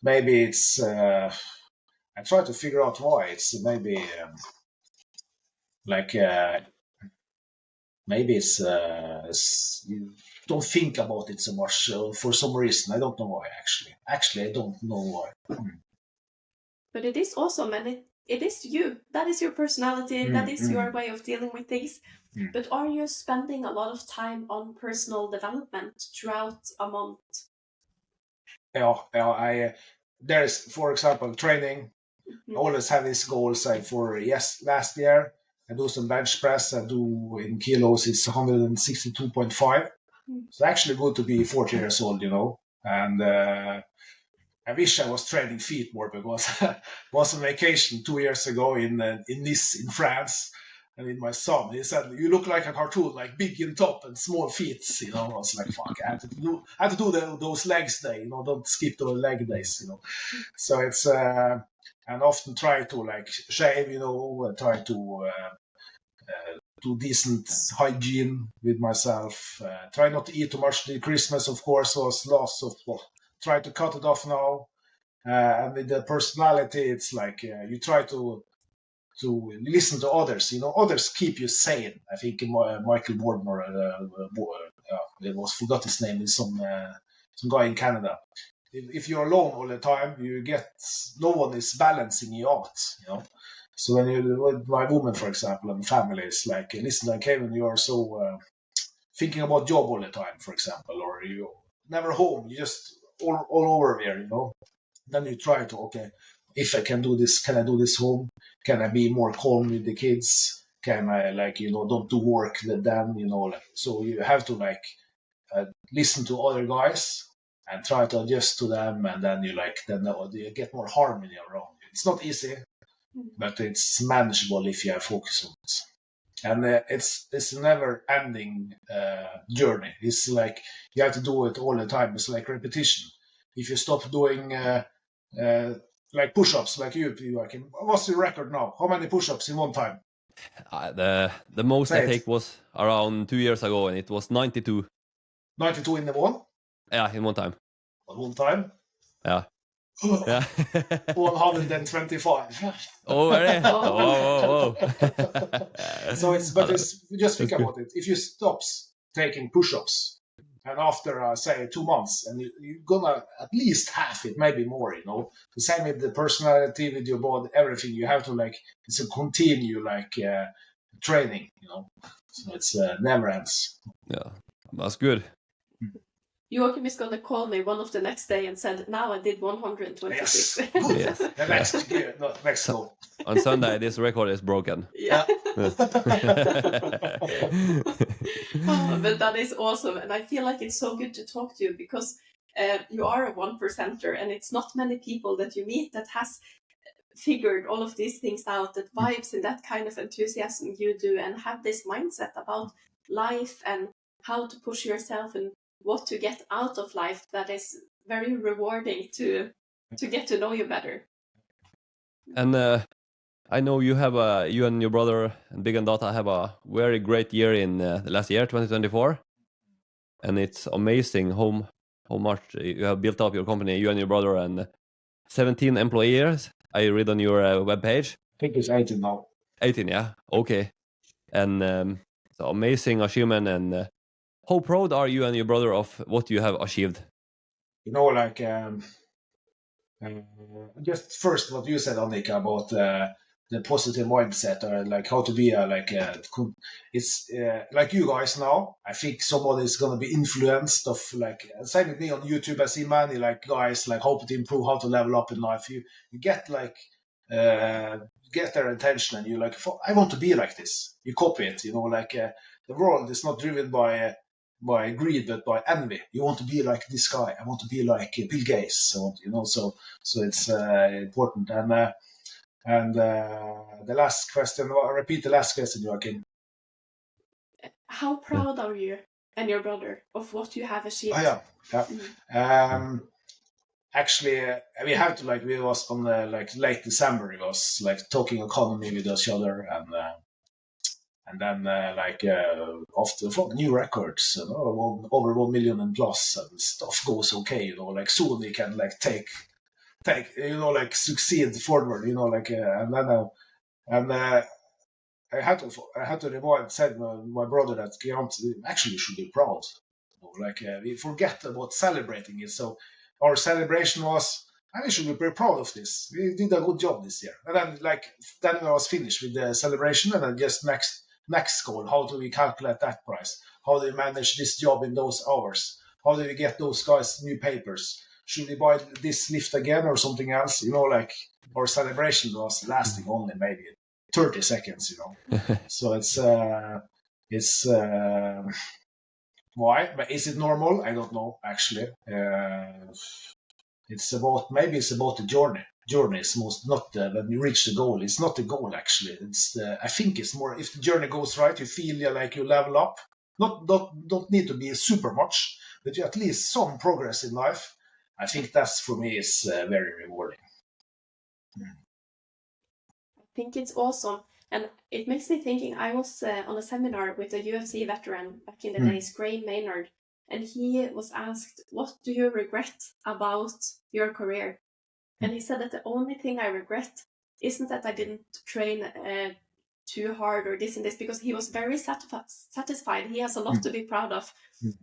Maybe it's I try to figure out why. It's maybe like maybe it's you don't think about it so much for some reason. I don't know why actually. Actually, I don't know why. But it is awesome, and it is you. That is your personality. That is your way of dealing with things. But are you spending a lot of time on personal development throughout a month? Yeah. There's, for example, training. I always have these goals. Last year I do some bench press. I do in kilos. It's 162.5. It's actually good to be 40 years old, And I wish I was training feet more because I was on vacation 2 years ago in Nice in France. And with my son, he said, "You look like a cartoon, like big in top and small feet." I was like, "Fuck!" I had to do those legs day. Don't skip the leg days. So it's and often try to like shave. Try to do decent hygiene with myself. Try not to eat too much. The Christmas, of course, was loss of. Try to cut it off now. And with the personality, it's like you try to listen to others. Others keep you sane. I think Michael Wardner, I forgot his name, is some guy in Canada. If you're alone all the time, no one is balancing you out. So when with my woman, for example, and family, it's like, listen, Kevin, you are so thinking about job all the time, for example, or you never home. You just all over there. Then you try to, okay, if I can do this, can I do this home? Can I be more calm with the kids? Can I don't do work then, so you have to listen to other guys and try to adjust to them, and then you get more harmony around you. It's not easy, but it's manageable if you have focus on it. And it's a never-ending journey. It's like you have to do it all the time. It's like repetition. If you stop doing like push-ups, like you, Joachim, what's your record now? How many push-ups in one time? The most I take was around 2 years ago, and it was 92. 92 in the one? Yeah, in one time. One time? Yeah. Yeah. 125. Oh, really? Whoa. So just think about it. If you stop taking push-ups, and after say 2 months, and you're gonna at least half it, maybe more. The same with the personality, with your body, everything. You have to it's a continue training. So it's never ends. Yeah, that's good. Joachim is going to call me one of the next day and said, now I did 126. Yes. Good. Yes. The next year, not next goal. On Sunday, this record is broken. Yeah. Yeah. Oh, but that is awesome. And I feel like it's so good to talk to you because you are a 1%er, and it's not many people that you meet that has figured all of these things out, that vibes in that kind of enthusiasm you do, and have this mindset about life and how to push yourself and what to get out of life. That is very rewarding to get to know you better. And I know you and your brother and Bygg and Data have a very great year in the last year, 2024, and it's amazing how much you have built up your company, you and your brother, and 17 employees. I read on your webpage. I think it's 18 now. 18, yeah, okay, and so amazing achievement. And how proud are you and your brother of what you have achieved? You know, like just first what you said, Annika, about the positive mindset, or like how to be it's like you guys now. I think somebody is gonna be influenced of like same with me on YouTube. I see many like guys like how to improve, how to level up in life. You get like get their attention, and you like, I want to be like this. You copy it. You know, like the world is not driven by greed, but by envy. You want to be like this guy. I want to be like Bill Gates. So you know, so it's important. And the last question. Repeat the last question, Joachim. How proud are you and your brother of what you have achieved? Oh yeah. Actually, we have to we was on like late December. We was like talking economy with each other, and then after new records, you know, over 1 million and plus, and stuff goes okay. You know, like soon we can like take you know, like succeed forward. You know, like I had to remind said my brother that actually should be proud. You know, like we forget about celebrating it. So our celebration was, we should be very proud of this. We did a good job this year. And then I was finished with the celebration, and then just next goal. How do we calculate that price? How do we manage this job in those hours? How do we get those guys new papers? Should we buy this lift again or something else? You know, like our celebration was lasting only maybe 30 seconds, you know. So it's why? But is it normal? I don't know, actually. It's about the journey. Journey is most not when you reach the goal. It's not the goal, actually. It's I think it's more if the journey goes right, you feel like you level up. Don't need to be super much, but you at least some progress in life. I think that's for me is very rewarding. I think it's awesome. And it makes me thinking, I was on a seminar with a UFC veteran back in the days, Gray Maynard, and he was asked, what do you regret about your career? And he said that the only thing I regret isn't that I didn't train too hard or this and this, because he was very satisfied. He has a lot to be proud of.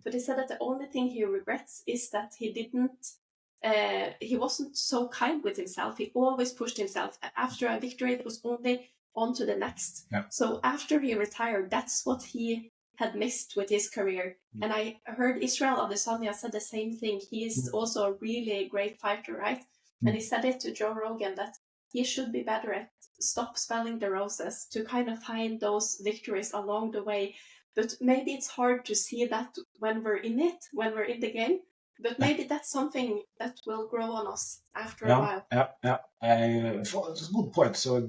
But he said that the only thing he regrets is that he wasn't so kind with himself. He always pushed himself. After a victory, it was only on to the next. Yeah. So after he retired, that's what he had missed with his career. And I heard Israel Adesanya said the same thing. He is also a really great fighter, right? And he said it to Joe Rogan that he should be better at stop smelling the roses, to kind of find those victories along the way. But maybe it's hard to see that when we're in it, when we're in the game. But maybe that's something that will grow on us after a while. Yeah. It's a good point. So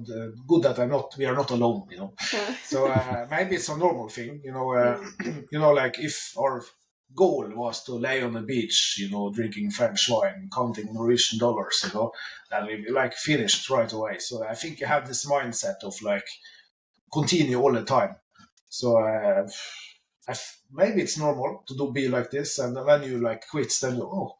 good that we are not alone, you know. So maybe it's a normal thing, you know. You know, like if our goal was to lay on the beach, you know, drinking French wine, counting Norwegian dollars, you know, then we like finished right away. So I think you have this mindset of like continue all the time. So maybe it's normal to be like this, and when you like quit, then you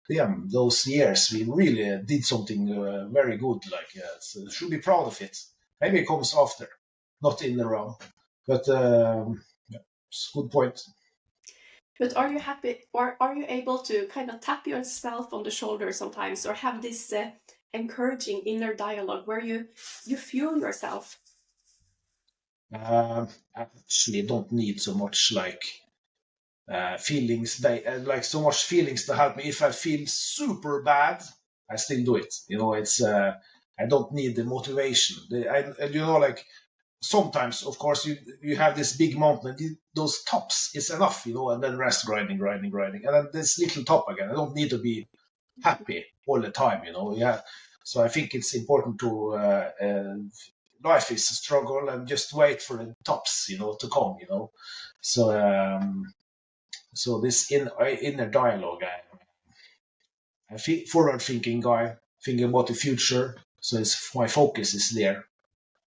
damn, those years we really did something very good. Like so should be proud of it. Maybe it comes after, not in the round, but it's a good point. But are you happy, or are you able to kind of tap yourself on the shoulder sometimes, or have this encouraging inner dialogue where you fuel yourself? I actually don't need so much like feelings. Like so much feelings to help me. If I feel super bad, I still do it. It's I don't need the motivation. Like sometimes, of course, you have this big mountain. Those tops is enough, and then rest, grinding, and then this little top again. I don't need to be happy all the time. Yeah. So I think it's important to life is a struggle and just wait for the tops, to come. So this inner dialogue, I feel forward-thinking guy, thinking about the future. So my focus is there.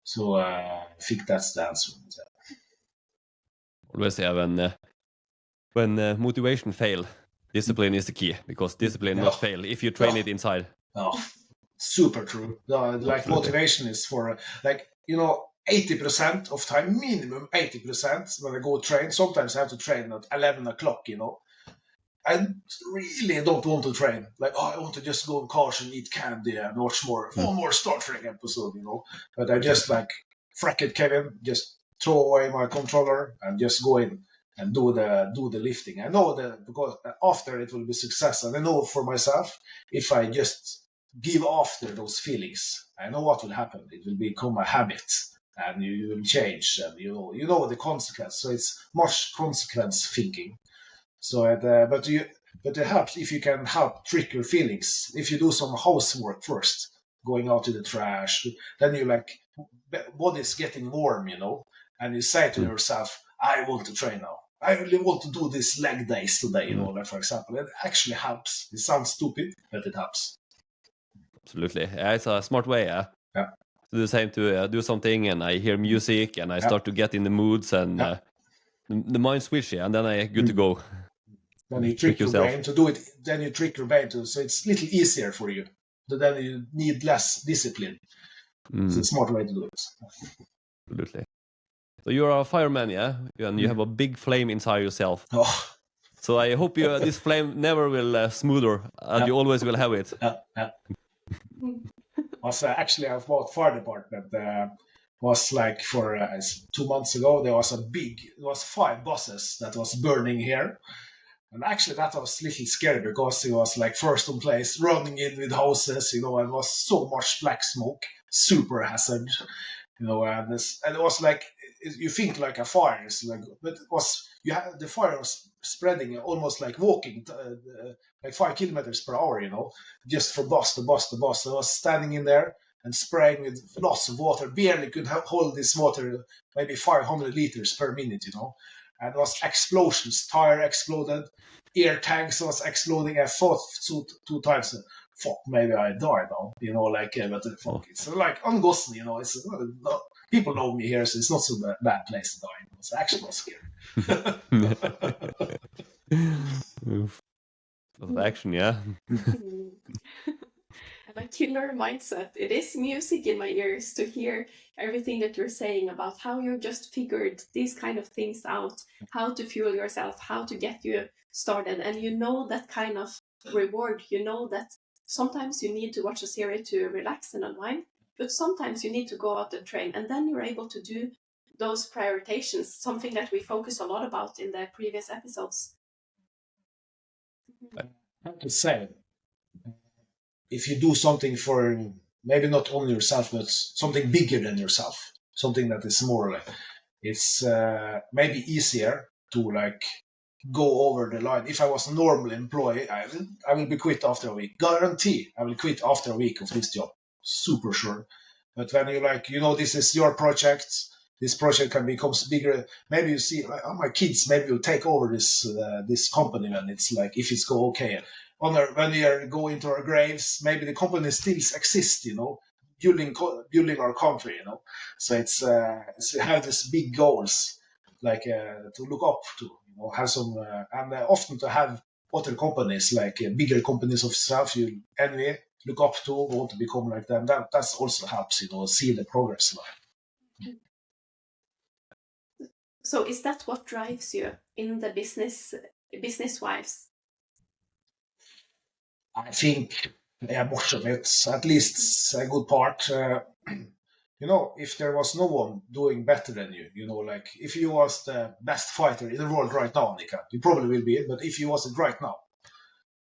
So I think that's the answer. Always say when motivation fail, discipline is the key, because discipline not fail if you train it inside. Oh, super true. Like motivation is for 80% of time, minimum 80% when I go train. Sometimes I have to train at 11 o'clock. I really don't want to train. Like, I want to just go on couch and eat candy and watch one more Star Trek episode, But I just frack it, Kevin. Just throw away my controller and just go in and do the lifting. I know that because after it will be success, and I know for myself, if I just give after those feelings, I know what will happen. It will become a habit, and you will change, and you know the consequence. So it's much consequence thinking. So, but it helps if you can help trick your feelings. If you do some housework first, going out to the trash, then you body's getting warm, and you say to yourself, "I want to train now. I really want to do this leg days today." Like for example, it actually helps. It sounds stupid, but it helps. Absolutely, it's a smart way. Yeah. To do the same, to do something, and I hear music, and I start to get in the moods, and the mind switches, and then I good to go. Then you trick your brain to do it. Then you trick your brain so it's a little easier for you. But then you need less discipline. It's a smart way to do it. Absolutely. So you're a fireman, yeah, and you have a big flame inside yourself. Oh. So I hope this flame never will smoother, and you always will have it. Actually, I bought fire department. Was like for 2 months ago. There was 5 buses that was burning here. And actually, that was a little scary because it was like first in place, running in with hoses, and it was so much black smoke, super hazard, and it was like you think like a fire is like, but it was the fire was spreading almost like walking, like 5 kilometers per hour, just from bus to bus to bus. I was standing in there and spraying with lots of water, barely could hold this water, maybe 500 liters per minute, And it was explosions, tire exploded, air tanks was exploding. I thought 2 times, fuck, maybe I die now, but fuck, it's like on Gossen, it's people know me here, so it's not so bad place to die. It's actually not scary. Of action, yeah. A killer mindset. It is music in my ears to hear everything that you're saying about how you just figured these kind of things out, how to fuel yourself, how to get you started. And that kind of reward, that sometimes you need to watch a series to relax and unwind, but sometimes you need to go out and train, and then you're able to do those prioritizations, something that we focus a lot about in the previous episodes. I have to say, if you do something for maybe not only yourself, but something bigger than yourself, something that is more it's maybe easier to go over the line. If I was a normal employee, I will be quit after a week. Guarantee I will quit after a week of this job. Super sure. But when you this is your project, this project can become bigger. Maybe you see, my kids maybe will take over this company when it's if it's go okay. When we go into our graves, maybe the company still exists, building our country, So it's have these big goals, to look up to, have some, and often to have other companies, bigger companies of stuff you envy, look up to, want to become like them. That also helps, see the progress. So is that what drives you in the business wise? I think much of it, at least a good part. if there was no one doing better than you, like if you was the best fighter in the world right now, Nika, you probably will be, but if you was it right now,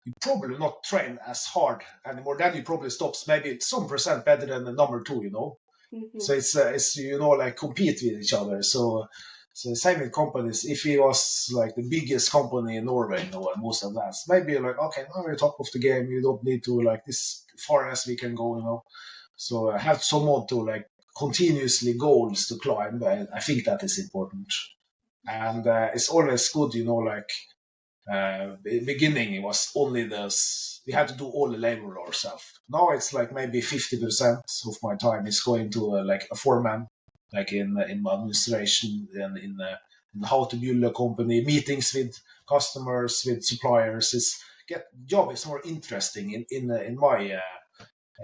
you probably not train as hard anymore. Then you probably stops maybe some percent better than the number two. Mm-hmm. So it's like compete with each other. So same with companies. If he was like the biggest company in Norway, and most advanced, maybe like, okay, now you're top of the game. You don't need to like this far as we can go. So I have someone to like continuously goals to climb. I think that is important, and it's always good, like beginning it was only this, we had to do all the labor ourselves. Now it's like maybe 50% of my time is going to like a foreman, like in my administration and in how to build a company, meetings with customers, with suppliers. Is get job is more interesting in my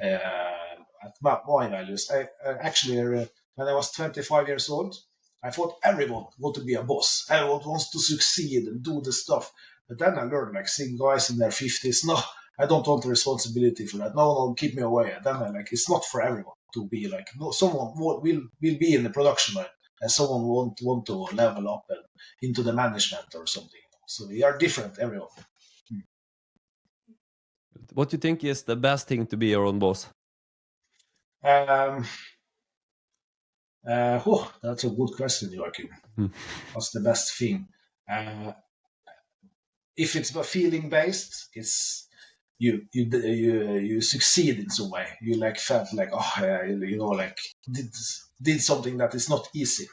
at my values. I actually when I was 25 years old, I thought everyone want to be a boss. Everyone wants to succeed and do the stuff. But then I learned, like, seeing guys in their 50s, no, I don't want the responsibility for that. No, keep me away. And then I like, it's not for everyone to be like, no, someone will be in the production line and someone want to level up and into the management or something. So we are different, everyone. What do you think is the best thing to be your own boss? That's a good question, Joachim. What's the best thing? If it's feeling based, it's you succeed in some way. You like felt like, like did something that is not easy.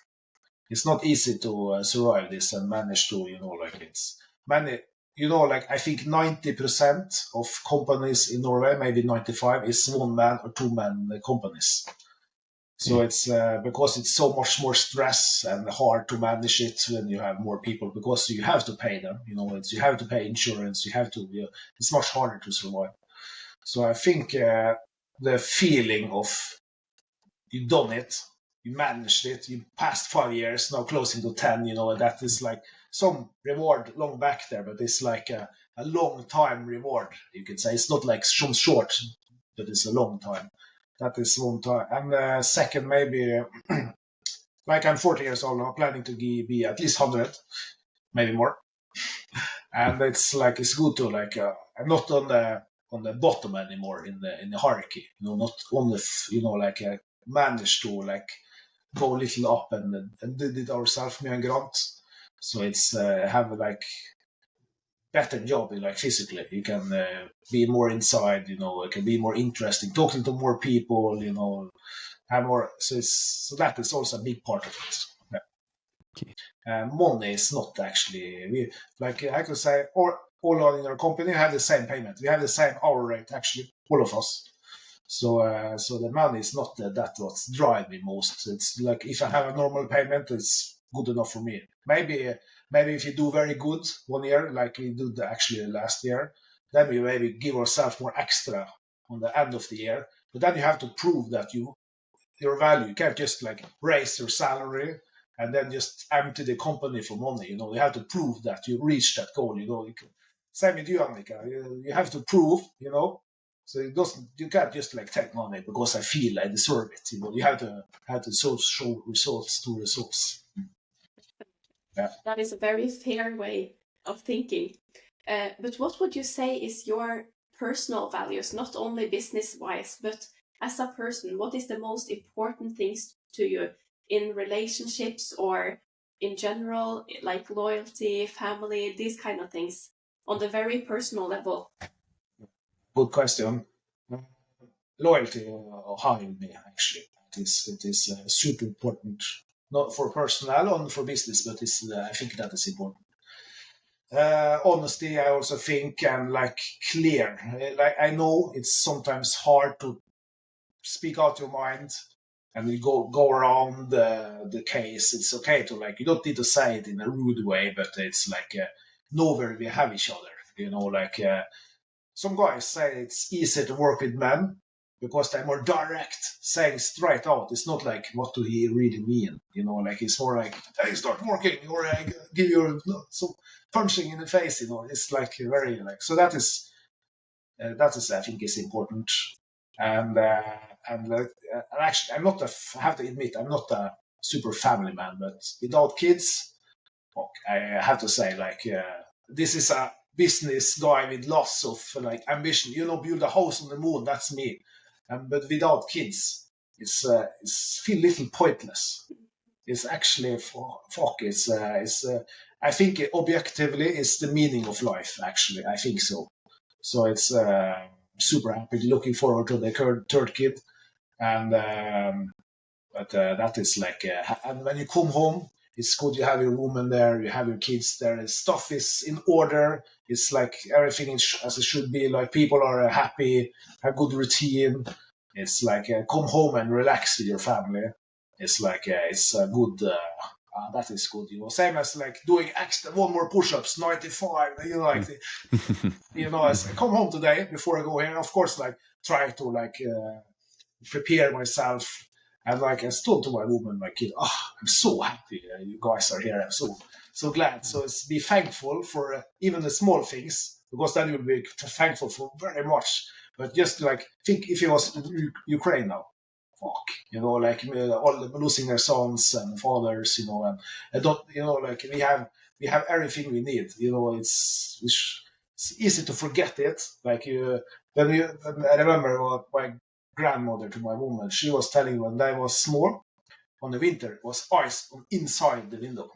It's not easy to survive this and manage to, like it's many. Like I think 90% of companies in Norway, maybe 95, is one man or two man companies. So it's because it's so much more stress and hard to manage it when you have more people, because you have to pay them. You have to pay insurance. You have to. It's much harder to survive. So I think the feeling of you done it, you managed it, you passed 5 years, now closing to 10. That is like some reward long back there, but it's like a long time reward. You can say it's not like some short, but it's a long time. That is one time. And second, maybe like I'm 40 years old now, planning to be at least 100, maybe more. And it's like it's good to like I'm not on the bottom anymore in the hierarchy. Not on the like manage to like go a little up and did it ourselves, me and Grant. So it's have like better job like physically. You can be more inside, it can be more interesting, talking to more people, have more. So that is also a big part of it. Yeah. Okay. Money is not actually like I could say, or all in our company have the same payment. We have the same hour rate actually, all of us. So the money is not that what's drive me most. It's like if I have a normal payment, it's good enough for me. Maybe if you do very good 1 year, like we did actually last year, then we maybe give ourselves more extra on the end of the year. But then you have to prove that your value. You can't just like raise your salary and then just empty the company for money. You have to prove that you reach that goal. Same with you, Annika. You have to prove. So you can't just like take money because I feel I deserve it. You have to show results to results. Yeah. That is a very fair way of thinking. But what would you say is your personal values, not only business-wise, but as a person? What is the most important things to you in relationships or in general, like loyalty, family, these kind of things, on the very personal level? Good question. Loyalty high in me, actually. It is super important, not for personal and for business, but I think that is important. Honesty, I also think, and like clear. Like I know it's sometimes hard to speak out your mind and we go around the case. It's okay to like, you don't need to say it in a rude way, but it's like know where we have each other. Like some guys say it's easy to work with men because they're more direct, saying straight out. It's not like, what do he really mean? Like it's more like, hey, start working, or I give you some punching in the face. It's like very like, so that is I think is important. And actually, I have to admit, I'm not a super family man, but without kids, I have to say, this is a business guy with lots of ambition. Build a house on the moon. That's me. But without kids, it's feel little pointless. It's actually fuck. I think objectively, it's the meaning of life. Actually, I think so. So it's super happy, looking forward to the third kid, and but that is and when you come home, it's good. You have your woman there, you have your kids there. The stuff is in order. It's like everything is as it should be. Like people are happy, have good routine. It's like come home and relax with your family. It's like it's a good. That is good. Same as like doing extra one more push-ups, 95. As I come home today before I go here, of course, try to prepare myself. And I told to my woman, my kid, I'm so happy you guys are here. I'm so glad. So it's be thankful for even the small things, because then you'll be thankful for very much. But just think if it was Ukraine now, fuck, all losing their sons and fathers, and I don't, we have everything we need. It's easy to forget it. I remember my grandmother to my woman, she was telling when I was small, on the winter, it was ice on inside the window.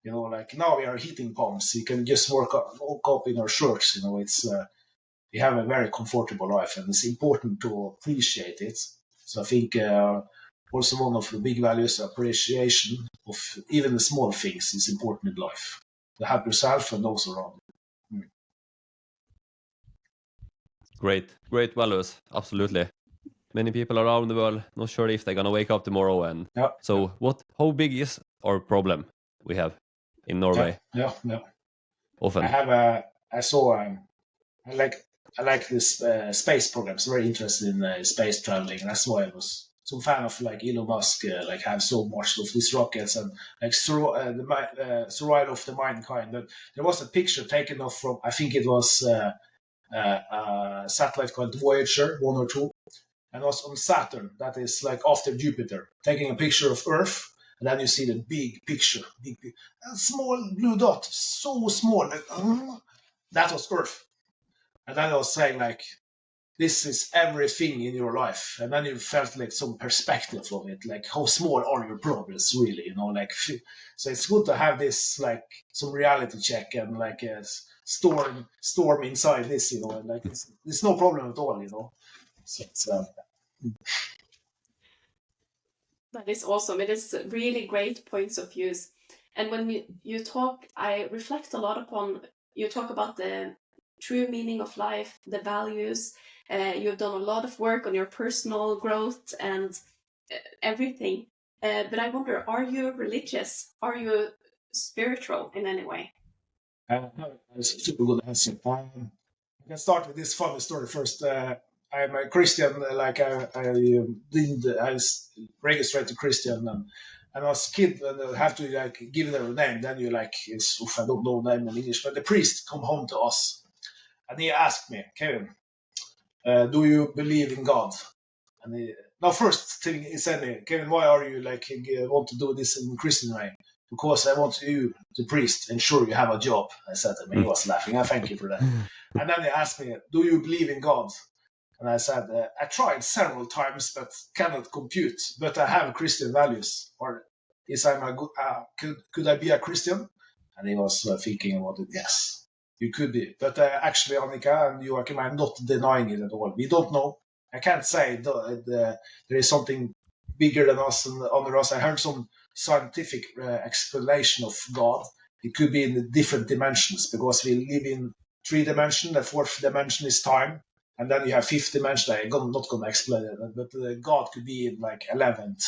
Now we are heating pumps. You can just walk up in our shirts. It's we have a very comfortable life, and it's important to appreciate it. So I think also one of the big values, appreciation of even the small things, is important in life. To help yourself and those around you. Great values, absolutely. Many people around the world not sure if they're gonna wake up tomorrow, and so how big is our problem we have in Norway? Yeah. Often I like this space programs. Very interested in space traveling. That's why I was so fan of Elon Musk. Have so much of these rockets and survival of the mankind. But there was a picture taken off from, I think it was a satellite called Voyager 1 or 2. And was on Saturn, that is after Jupiter, taking a picture of Earth, and then you see the big picture, a small blue dot, so small, that was Earth. And then I was saying this is everything in your life, and then you felt some perspective of it, how small are your problems really, so it's good to have this some reality check and a storm inside this, and it's no problem at all, So it's that is awesome. It is really great points of views. And when you talk, I reflect a lot upon, you talk about the true meaning of life, the values. You've done a lot of work on your personal growth and everything. But I wonder, are you religious? Are you spiritual in any way? That's a super good answer. I can start with this funny story first. I'm a Christian. I registered Christian, and I was a kid, and I have to give them a name. Then you I don't know name in English, but the priest come home to us, and he asked me, Kevin, do you believe in God? And first thing he said me, Kevin, why are you want to do this in Christian way? Because I want you, the priest, ensure you have a job. I said to him. He was laughing. I thank you for that. And then he asked me, do you believe in God? And I said, I tried several times, but cannot compute. But I have Christian values. Or is I'm a good? Could I be a Christian? And he was thinking about it. Yes, you could be. But actually, Annika and Joachim, I'm not denying it at all. We don't know. I can't say there is something bigger than us and under us. I heard some scientific explanation of God. It could be in the different dimensions, because we live in 3 dimensions. The 4th dimension is time, and then you have 5th dimension. I'm not going to explain it, but God could be in 11th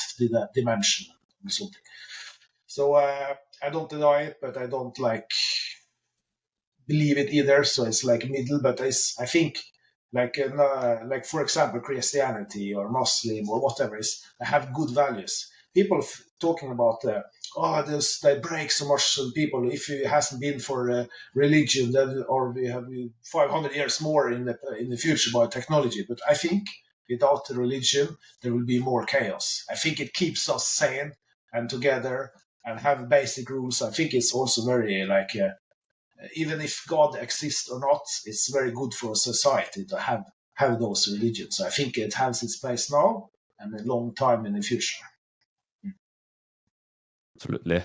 dimension or something. So I don't deny it, but I don't believe it either. So it's middle, but I think for example, Christianity or Muslim or whatever I have good values. People talking about they break so much people. If it hasn't been for religion, then or we have 500 years more in the future by technology. But I think without the religion, there will be more chaos. I think it keeps us sane and together and have basic rules. I think it's also very like, even if God exists or not, it's very good for a society to have those religions. So I think it has its place now and a long time in the future. Absolutely.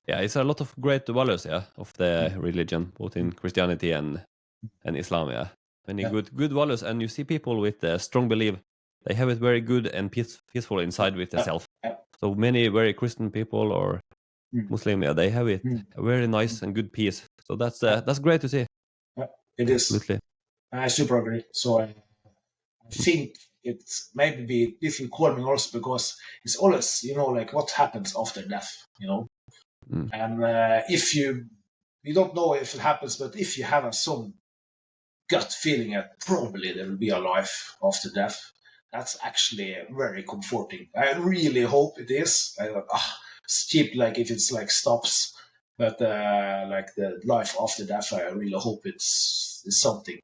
Yeah, it's a lot of great values, of the religion, both in Christianity and Islam, Many good values, and you see people with a strong belief. They have it very good and peaceful inside with themselves. So many very Christian people or Muslim, they have it a very nice and good peace. So that's great to see. It is. Absolutely. I super agree. So I think it's maybe be difficult calming also because it's always, like what happens after death, And if you don't know if it happens, but if you have some gut feeling that probably there will be a life after death, that's actually very comforting. I really hope it is. It's cheap, like if it's like stops, but like the life after death, I really hope it's something.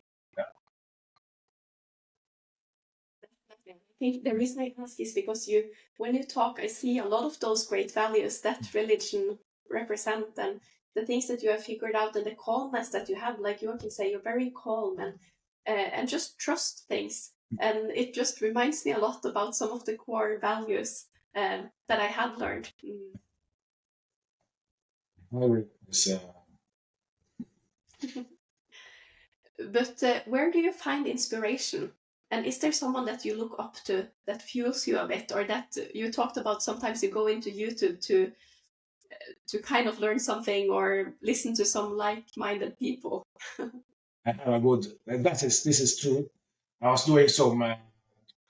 I think the reason I ask is because when you talk, I see a lot of those great values that religion represent and the things that you have figured out and the calmness that you have. Like you can say, you're very calm and just trust things. And it just reminds me a lot about some of the core values that I had learned. But where do you find inspiration? And is there someone that you look up to that fuels you a bit, or that you talked about sometimes you go into YouTube to kind of learn something or listen to some like-minded people? I have a good. This is true. I was doing some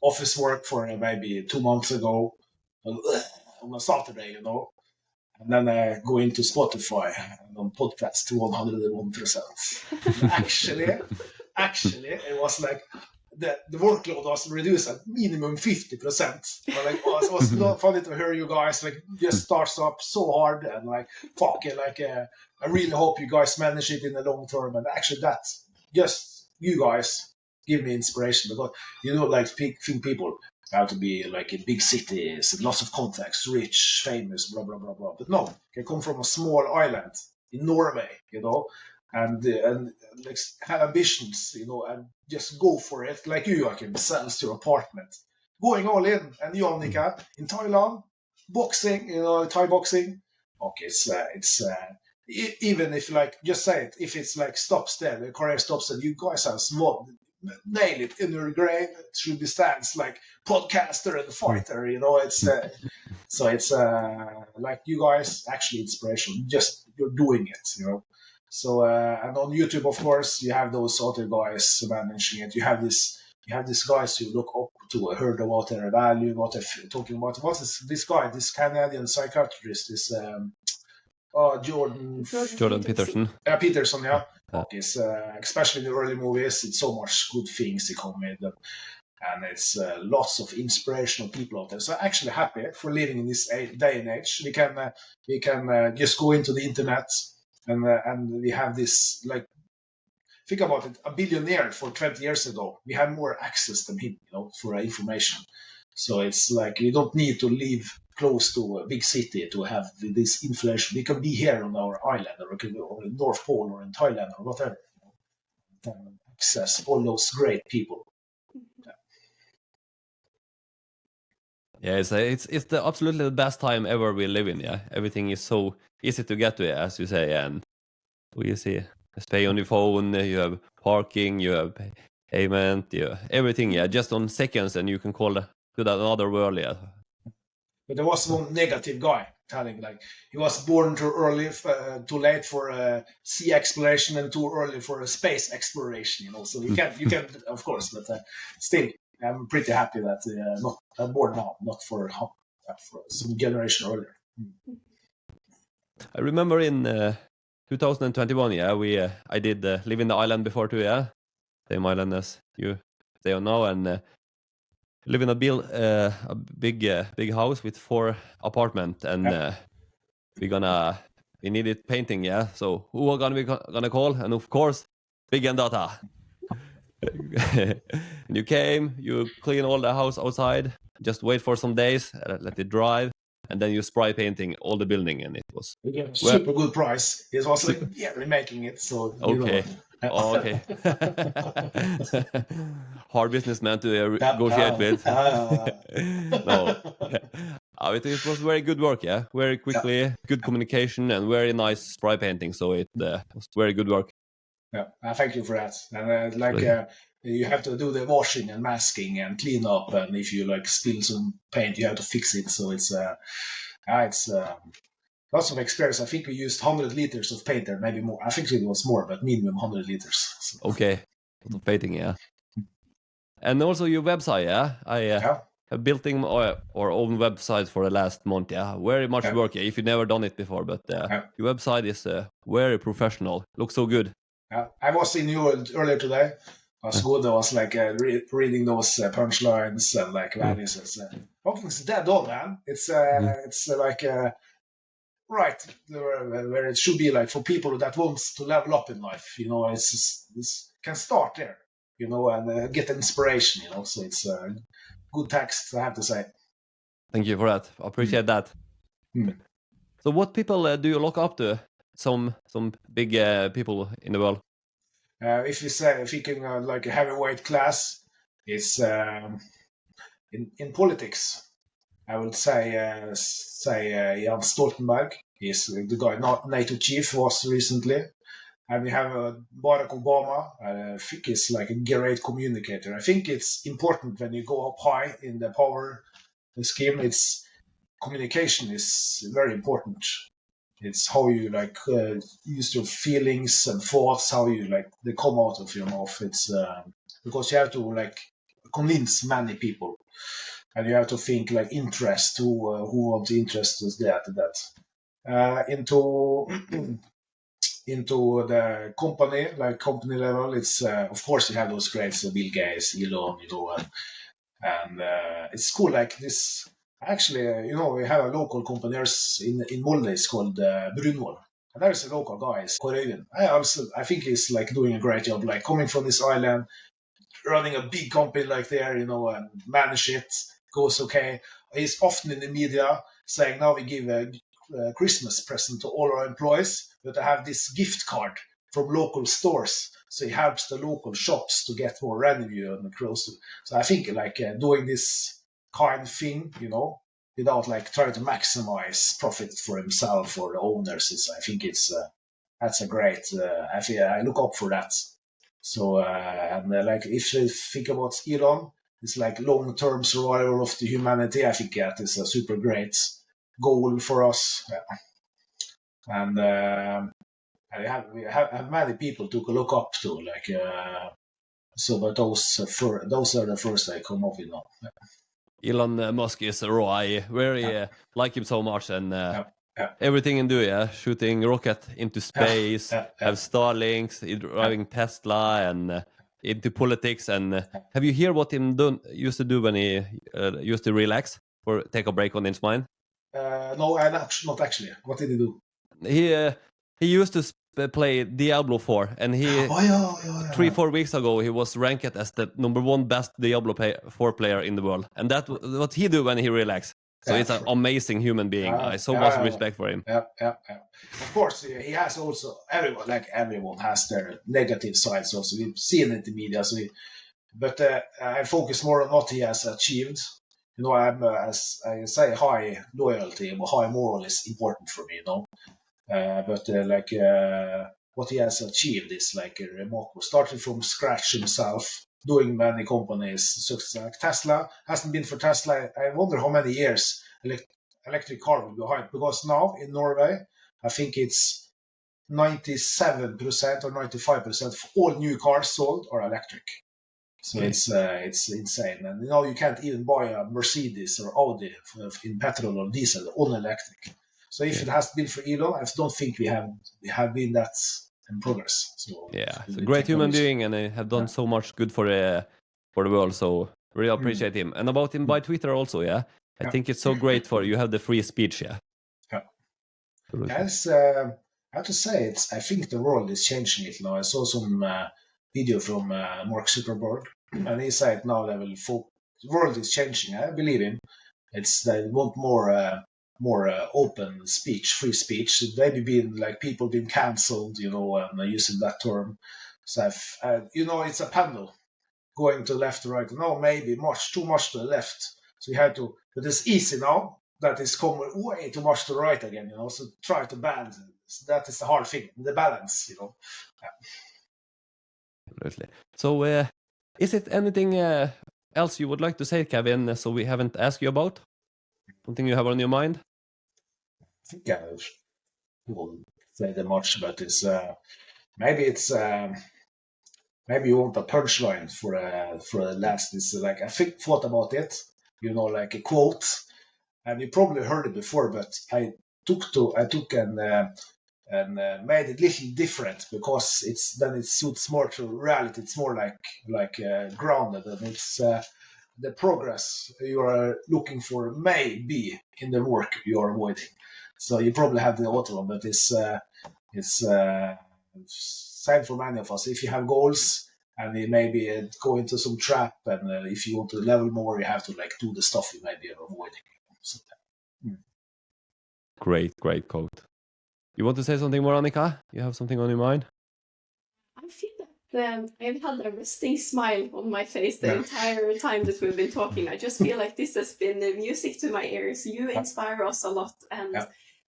office work for maybe 2 months ago on a Saturday, And then I go into Spotify and on podcast to 101%. Actually, it was like the workload was reduced at minimum 50%. But like, it was not funny to hear you guys like just starts up so hard and like fuck it. Like, I really hope you guys manage it in the long term. And actually, that just you guys give me inspiration because like think people have to be like in big cities, lots of contacts, rich, famous, blah blah blah blah. But no, can come from a small island in Norway, and like have ambitions, and just go for it. Like you, Joachim, sells your apartment, going all in, and you, Annika, in Thailand, boxing, Thai boxing. Okay, it's even if like just say it, if it's like stops there, the career stops, and you guys have small. Nail it in your grave through the stands like podcaster and fighter, it's so it's like you guys actually inspirational, just you're doing it, so and on YouTube of course you have those other guys managing it. You have these guys you look up to, heard about their value, what they're talking about. What is this guy, this Canadian psychiatrist, this Jordan Peterson. Peterson, yeah. Okay, especially in the early movies, it's so much good things he come with, and it's lots of inspirational people out there. So I'm actually happy for living in this day and age. We can just go into the internet, and we have this, like, think about it, a billionaire for 20 years ago, we have more access than him, for information. So it's like you don't need to live close to a big city to have this inflation. We can be here on our island, or we can go in North Pole or in Thailand or whatever. Access all those great people. Yeah, it's the absolutely the best time ever we live in. Yeah, everything is so easy to get to, as you say, and you see, pay on your phone. You have parking, you have payment, everything. Yeah, just on seconds, and you can call to that another world. Yeah. But there was one negative guy telling like he was born too early, too late for a sea exploration and too early for a space exploration. So you can of course, but still, I'm pretty happy that not born now, not for some generation earlier. I remember in 2021, I did live in the island before too, same island as you stay on now, and live in a big house with 4 apartments, and we needed painting, so who are we gonna call? And of course, Bygg and Data. You came, you clean all the house outside, just wait for some days, let it dry, and then you spray painting all the building, and it was super good price. It was like remaking it, so okay. Oh, okay. Hard businessman to negotiate with. No. It was very good work, yeah. Very quickly, good communication, and very nice spray painting. So it was very good work. Yeah, thank you for that. And you have to do the washing and masking and clean up, and if you like spill some paint, you have to fix it. So it's lots of experience. I think we used 100 liters of paint there, maybe more. I think it was more, but minimum 100 liters. So. Okay, lot of painting, yeah. And also your website, yeah. I have building our own website for the last month, yeah. Very much work, yeah, if you've never done it before, but your website is very professional. Looks so good. I was in you earlier today. I was good. I was like reading those punchlines and like values. Nothing's dead on, man. It's like right where it should be, like for people that wants to level up in life. You know, it's can start there. You know, and get inspiration. You know, so it's good text, I have to say. Thank you for that. I appreciate that. So, what people do you look up to? Some big people in the world. If you can like a heavyweight class, it's in politics. I would say Jan Stoltenberg. He's the guy, not NATO chief, was recently. And we have Barack Obama. I think he's like a great communicator. I think it's important when you go up high in the power scheme. It's communication is very important. It's how you like use your feelings and thoughts, how you like they come out of your mouth. It's because you have to like convince many people, and you have to think like interest who want the interest is that into the company, like company level. It's of course you have those greats, Bill Gates, Elon, you know, and it's cool like this. Actually, you know, we have a local company in Molde. It's called Brunvoll. And there's a local guy, Korøyen. I think he's like doing a great job, like coming from this island, running a big company like there, you know, and manage it, goes okay. He's often in the media saying, now we give a Christmas present to all our employees, but I have this gift card from local stores. So he helps the local shops to get more revenue and closer. So I think like doing this kind of thing, you know, without like trying to maximize profit for himself or the owners. I think it's that's a great. I look up for that. So like if you think about Elon, it's like long-term survival of the humanity. I think that is a super great goal for us. And we have many people to look up to, like but those are the first I come up with now. Elon Musk is raw. I very like him so much, and everything he do, shooting rocket into space, have Starlinks, driving Tesla, and into politics. And have you heard what him used to do when he used to relax or take a break on his mind? No, not actually. What did he do? He used to play Diablo 4, and he 3-4 weeks ago he was ranked as the #1 best Diablo 4 player in the world, and that's what he do when he relax. So it's an amazing human being. I so much respect for him. Of course, he has also everyone has their negative sides. Also, we've seen it in the media. But I focus more on what he has achieved. You know, as I say, high loyalty, high moral is important for me. You know. What he has achieved is like remarkable. Started from scratch himself, doing many companies. So like Tesla hasn't been for Tesla. I wonder how many years electric car will be behind. Because now in Norway, I think it's 97% or 95% of all new cars sold are electric. So it's insane. And you know you can't even buy a Mercedes or Audi in petrol or diesel, all electric. So if it has been for Elon, I don't think we have been that in progress. So it's a great human being, and they have done so much good for the world. So really appreciate him. And about him by Twitter also, I think it's so great for you have the free speech, Yes, I have to say I think the world is changing it now. I saw some video from Mark Zuckerberg, and he said now the world is changing. I believe him. They want more open speech, free speech. Maybe being like people being cancelled, and using that term. So it's a pendulum going to left to right. No, maybe too much to the left. So you have to. But it's easy now. That is coming way too much to the right again. So try to balance. That is the hard thing, the balance. Yeah. Absolutely. So, is it anything else you would like to say, Kevin? So we haven't asked you about something you have on your mind. I think I won't say that much, but it's maybe you want a punchline for the last. It's like I thought about it, like a quote, and you probably heard it before, but I took and made it a little different because it suits more to reality. It's more like grounded, and it's the progress you are looking for may be in the work you are avoiding. So you probably have the other one, but it's same for many of us. If you have goals and you maybe go into some trap, and if you want to level more, you have to do the stuff you may be avoiding. So, Great quote. You want to say something more, Annika? You have something on your mind? I feel that I've had a resting smile on my face the entire time that we've been talking. I just feel like this has been music to my ears. You inspire us a lot, and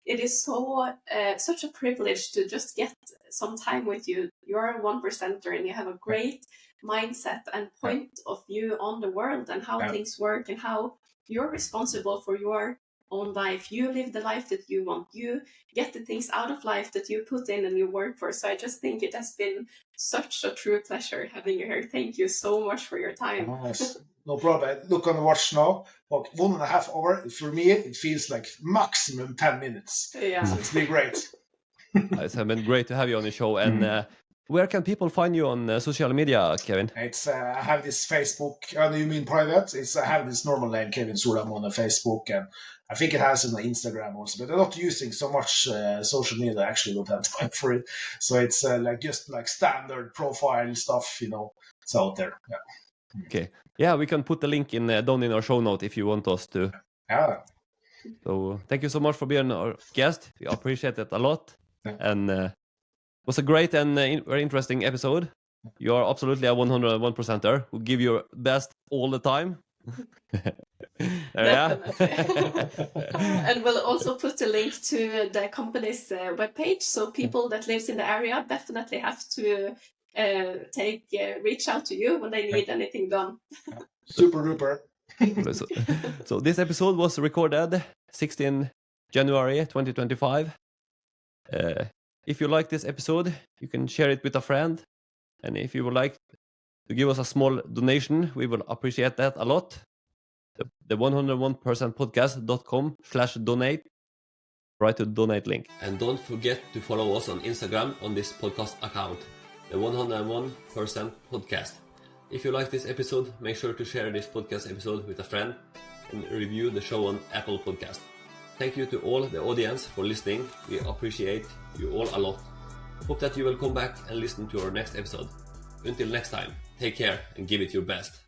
it is such a privilege to just get some time with you. You're a 1%er, and you have a great mindset and point of view on the world and how things work and how you're responsible for your own life. You live the life that you want. You get the things out of life that you put in and you work for. So I just think it has been such a true pleasure having you here. Thank you so much for your time. Nice. No problem. I look on the watch now. About 1.5 hours. For me, it feels like maximum 10 minutes. Yeah. So it's been great. It's been great to have you on the show. And where can people find you on social media, Kevin? It's I have this Facebook. You mean private? I have this normal name, Kevin Solem, on the Facebook, and I think it has on the Instagram also. But I'm not using so much social media. I actually don't have time for it. So it's just standard profile stuff. It's out there. Yeah. Okay. Yeah, we can put the link down in our show note if you want us to. Yeah. So thank you so much for being our guest. We appreciate it a lot. Yeah. And it was a great and very interesting episode. You are absolutely a 101%er who give your best all the time. And we'll also put a link to the company's webpage, so people that lives in the area definitely have to reach out to you when they need anything done. Super duper. So this episode was recorded 16 January 2025. If you like this episode, you can share it with a friend. And if you would like to give us a small donation, we will appreciate that a lot. The 101%podcast.com/donate. Write to donate link. And don't forget to follow us on Instagram on this podcast account, the 101% podcast. If you like this episode, make sure to share this podcast episode with a friend and review the show on Apple Podcast. Thank you to all the audience for listening. We appreciate you all a lot. Hope that you will come back and listen to our next episode. Until next time, take care and give it your best.